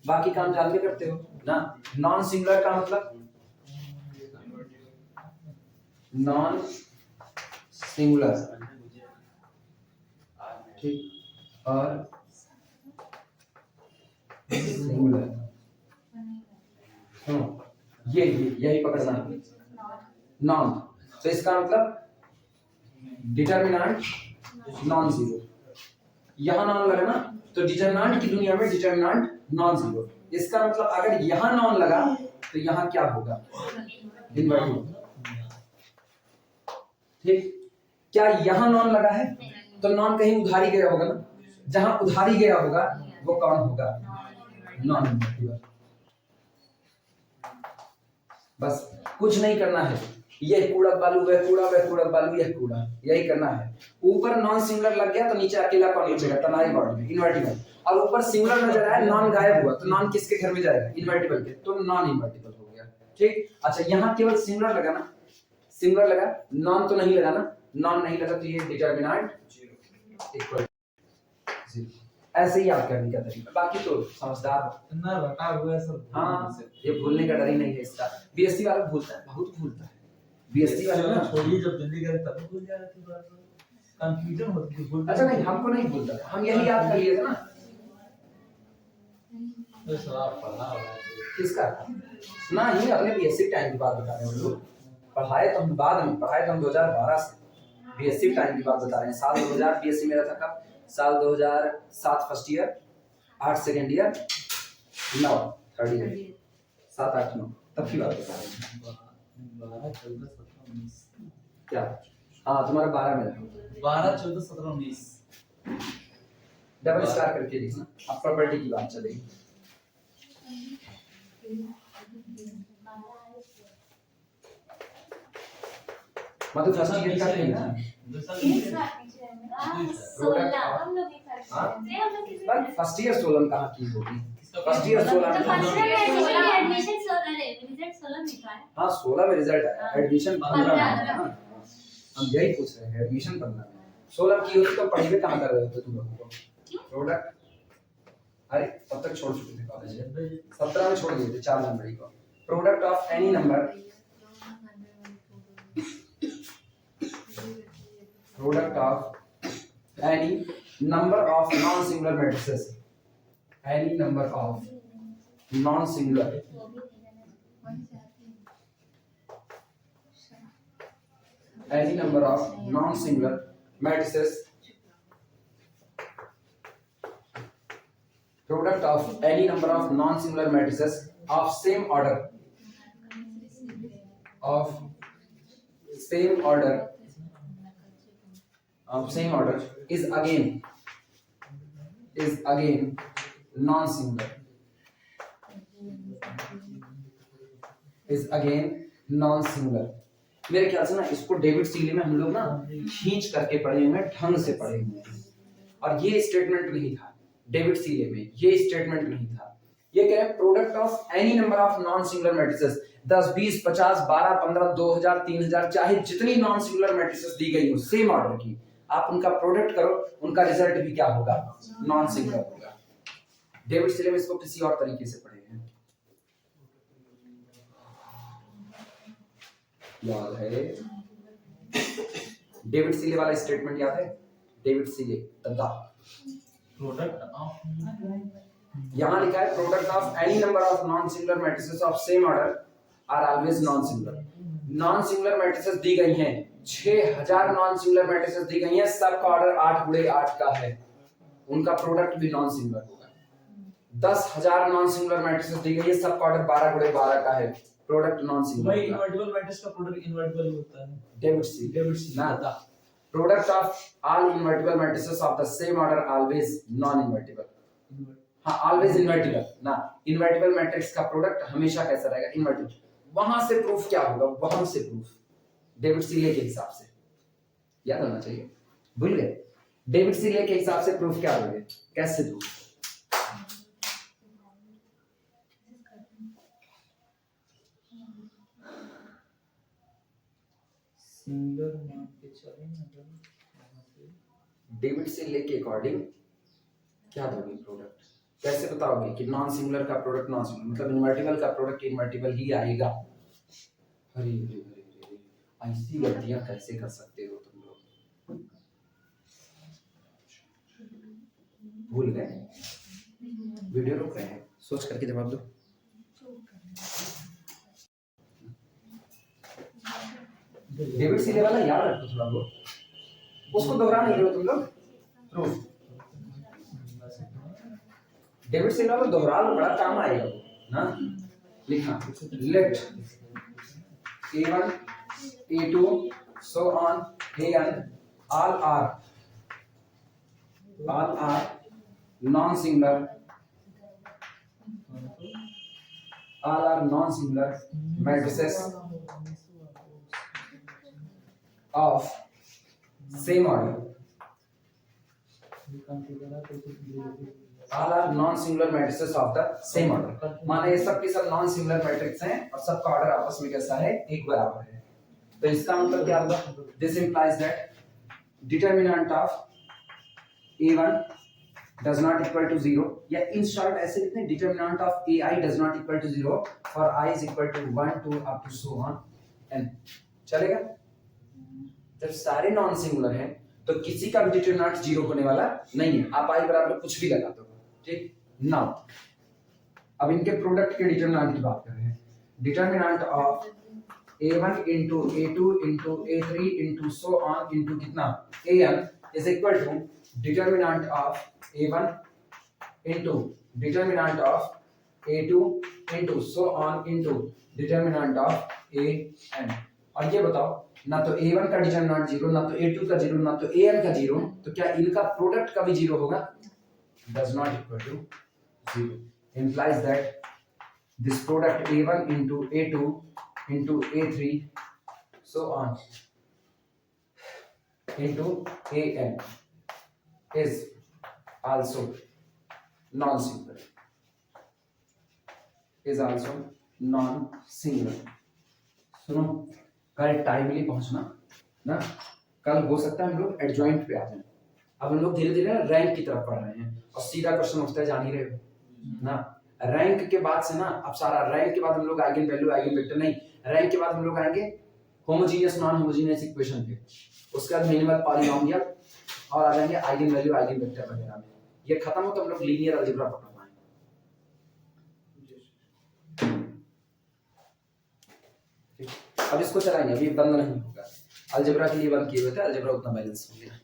बाकी काम जान के करते हो ना। नॉन सिंगुलर का मतलब नॉन सिंगुलर, ठीक, और सिंगुलर, ये यही पकड़ना है, नॉन। तो इसका मतलब डिटरमिनेंट नॉन जीरो, यहां नॉन लगा ना तो डिटरमिनेंट की दुनिया में डिटरमिनेंट नॉन जीरो। इसका मतलब अगर यहां नॉन लगा तो यहां क्या होगा, इनवर्टिबल। ठीक, क्या यहां नॉन लगा है तो नॉन कहीं उधारी गया होगा ना, जहां उधारी गया होगा वो कौन होगा, नॉन इनवर्टिबल। बस कुछ नहीं करना है, ये कूड़ा बालू वह कूड़ा, वह कूड़ा बालू यह कूड़ा, यही करना है। ऊपर नॉन सिंगुलर लग गया तो नीचे अकेला कौन बचेगा, तनाई बॉडी में, इनवर्टिबल। और ऊपर सिंगुलर नजर आया, नॉन गायब हुआ तो नॉन किसके घर में जाएगा, इनवर्टिबल के, तो नॉन इनवर्टिबल हो गया। ठीक, अच्छा यहाँ केवल सिंगुलर लगा ना, सिंगुलर लगा, नॉन तो नहीं लगा ना, नॉन नहीं लगा तो ये डिटरमिनेंट इक्वल 0। ऐसे ही याद करने का तरीका, बाकी तो समझदार इतना रटा हुआ है सब। हाँ, ये भूलने का डर ही नहीं है इसका। बीएससी वाला भूलता है, बहुत भूलता है बीएससी वाला ना, छोड़िए जब दिल्ली गए तब भूल जा रहे थे, बार कंफ्यूजन होती थी। अच्छा नहीं, हमको नहीं भूलता, हम यही याद कर लिए थे ना। तो सवाल पढ़ा हुआ है किसका ना, ही अपने बीएससी टाइम की बात बता रहे हैं लोग, पढ़ाए तो हम बाद में, पढ़ाए तो हम 2012 से, बीएससी टाइम की बात बता रहे हैं। साल 2000 बीएससी मेरा था कब, साल 2007 first year, 8 second year, 9 third year, 7 8 9 तब की बात बता रहे हैं। 12 14 17 19 क्या, हाँ तुम्हारा 12 में था, 12 14 17 19 डबल स्टार करके लिखना, अब प्रॉपर्टी की बात चलेगी। मतलब फर्स्ट ईयर का नहीं ना, बट फर्स्ट ईयर 16 कहाँ की होगी, फर्स्ट ईयर 16 हाँ 16 में रिजल्ट आया, एडमिशन 15 में, हम यही पूछ रहे हैं, एडमिशन 15 में 16 की होती तो पढ़ाई कहाँ कर रहे होते तुम लोगों को? प्रोडक्ट अरे तब तक छोड़ चुके थे कॉलेज, 17 में छोड़ दिए थे 4 जनवरी को। Product of any number, product of any number of non singular matrices, any number of non singular any number of non-singular matrices, product of any number of non-singular matrices of same order, of same order, of same order is again non-singular, is again non-singular। मेरे ख्याल से ना इसको डेविड सीले में हम लोग ना खींच करके पढ़े हुए, ढंग से पढ़े हुए हैं, और ये स्टेटमेंट नहीं था डेविड सीले में, ये स्टेटमेंट नहीं था। ये कह रहे हैं product of any number of non singular matrices, 10 20 50 12 15 2000 3000 चाहे जितनी नॉन सिंगुलर मैट्रिसेस दी गई हो सेम ऑर्डर की, आप उनका प्रोडक्ट करो, उनका रिजल्ट भी क्या होगा, नॉन सिंगुलर होगा। डेविड सीले में इसको किसी और तरीके से पढ़े हैं, याद है डेविड सीले वाला स्टेटमेंट याद है, डेविड सीले दादा प्रोडक्ट ऑफ, यहां लिखा है product of any number of non singular matrices of same order are always non singular. Non singular matrices दी गई हैं 6000 नॉन सिंगुलर मैट्रिसेस दी गई हैं, सबका ऑर्डर 8 गुणे 8 का है, उनका प्रोडक्ट भी नॉन सिंगुलर होगा। 10000 नॉन सिंगुलर मैट्रिसेस दी गई है, सबका ऑर्डर 12 गुणे 12 का है, प्रोडक्ट नॉन सिंगुलर। भाई इनवर्टिबल मैट्रिक्स का प्रोडक्ट इनवर्टिबल होता है, डेविड सी ना था। Product of all invertible matrices of the same order always non invertible, हाँ ऑलवेज इनवर्टिबल ना, इनवर्टिबल मैट्रिक्स का प्रोडक्ट हमेशा कैसा रहेगा, इनवर्टिबल। वहां से प्रूफ क्या होगा, वहां से प्रूफ डेविड सीले के हिसाब से याद होना चाहिए, भूल गए? डेविड सीले के हिसाब से प्रूफ क्या होगा, कैसे प्रूफ? सिंगुलर मान के चलें अगर डेविड सीले के अकॉर्डिंग क्या दोगे प्रोडक्ट, कैसे बताओगे कि नॉन सिंगुलर का प्रोडक्ट नॉन सिंगुलर, मतलब इनवर्टिबल का प्रोडक्ट इनवर्टिबल ही आएगा? अरे अरे अरे ऐसी गलतियां कैसे कर सकते हो तुम लोग, भूल गए? वीडियो रोक रहे हैं, सोच करके जवाब दो। डेविड सीले वाला याद रखो थोड़ा बहुत, उसको दोहरा नहीं रहे हो तुम लोग, प्रूफ डेविड सीले को दोहरा लो, बड़ा काम आएगा ना। लिखना late A1 A2 so on AN all are non-singular, all are non-singular matrices of same order, all are non-singular matrices of the same order। माने ये सब के सब नॉन सिंगुलर मैट्रिक्स हैं और सबका ऑर्डर आपस में कैसा है, एक बराबर है। तो इसका मतलब क्या होगा, this implies that determinant of A1 does not equal to 0, या इन शॉर्ट ऐसे लिखते हैं determinant of AI does not equal to 0 for I is equal to 1 2 up to so on n। चलेगा? जब सारे नॉन सिंगुलर हैं तो किसी का भी डिटरमिनेंट 0 होने वाला नहीं है, आप I बराबर कुछ भी लगा दो, ठीक। नाउ अब इनके प्रोडक्ट के डिटरमिनेंट की बात कर रहे हैं। Determinant of A1 into A2 into A3 into so on into कितना AN is equal to determinant of A1 into determinant of A2 into so on into determinant of AN। और ये बताओ, ना तो A1 का डिटरमिनेंट 0, ना तो A2 का 0, ना तो AN का 0, तो क्या इनका प्रोडक्ट का भी 0 होगा? does not equal to 0 implies that this product a1 into a2 into a3 so on into an is also non-singular सुनो कल टाइमली पहुंचना ना, कल हो सकता है हम लोग एडजॉइंट पे आ जाएं। अब हम लोग धीरे धीरे रैंक की तरफ बढ़ रहे हैं और सीधा क्वेश्चन उठता है, जान ही रहे हो ना। रैंक के बाद से ना, अब सारा रैंक के बाद हम लोग आइगन वैल्यू आइगन वेक्टर नहीं, रैंक के बाद हम लोग आएंगे होमोजीनियस नॉन होमोजीनियस इक्वेशन पे, उसके बाद मिनिमल पॉलीनोमियल और आ जाएंगे आइगन वैल्यू आइगन वेक्टर वगैरह में। ये खत्म हो तो हम लोग लीनियर अलजेब्रा पढ़ना है। अब इसको चलाएंगे, अभी बंद नहीं होगा। अलजेब्रा के लिए बंद किए हुए थे, अलजेब्रा उतना बैलेंस हो गया।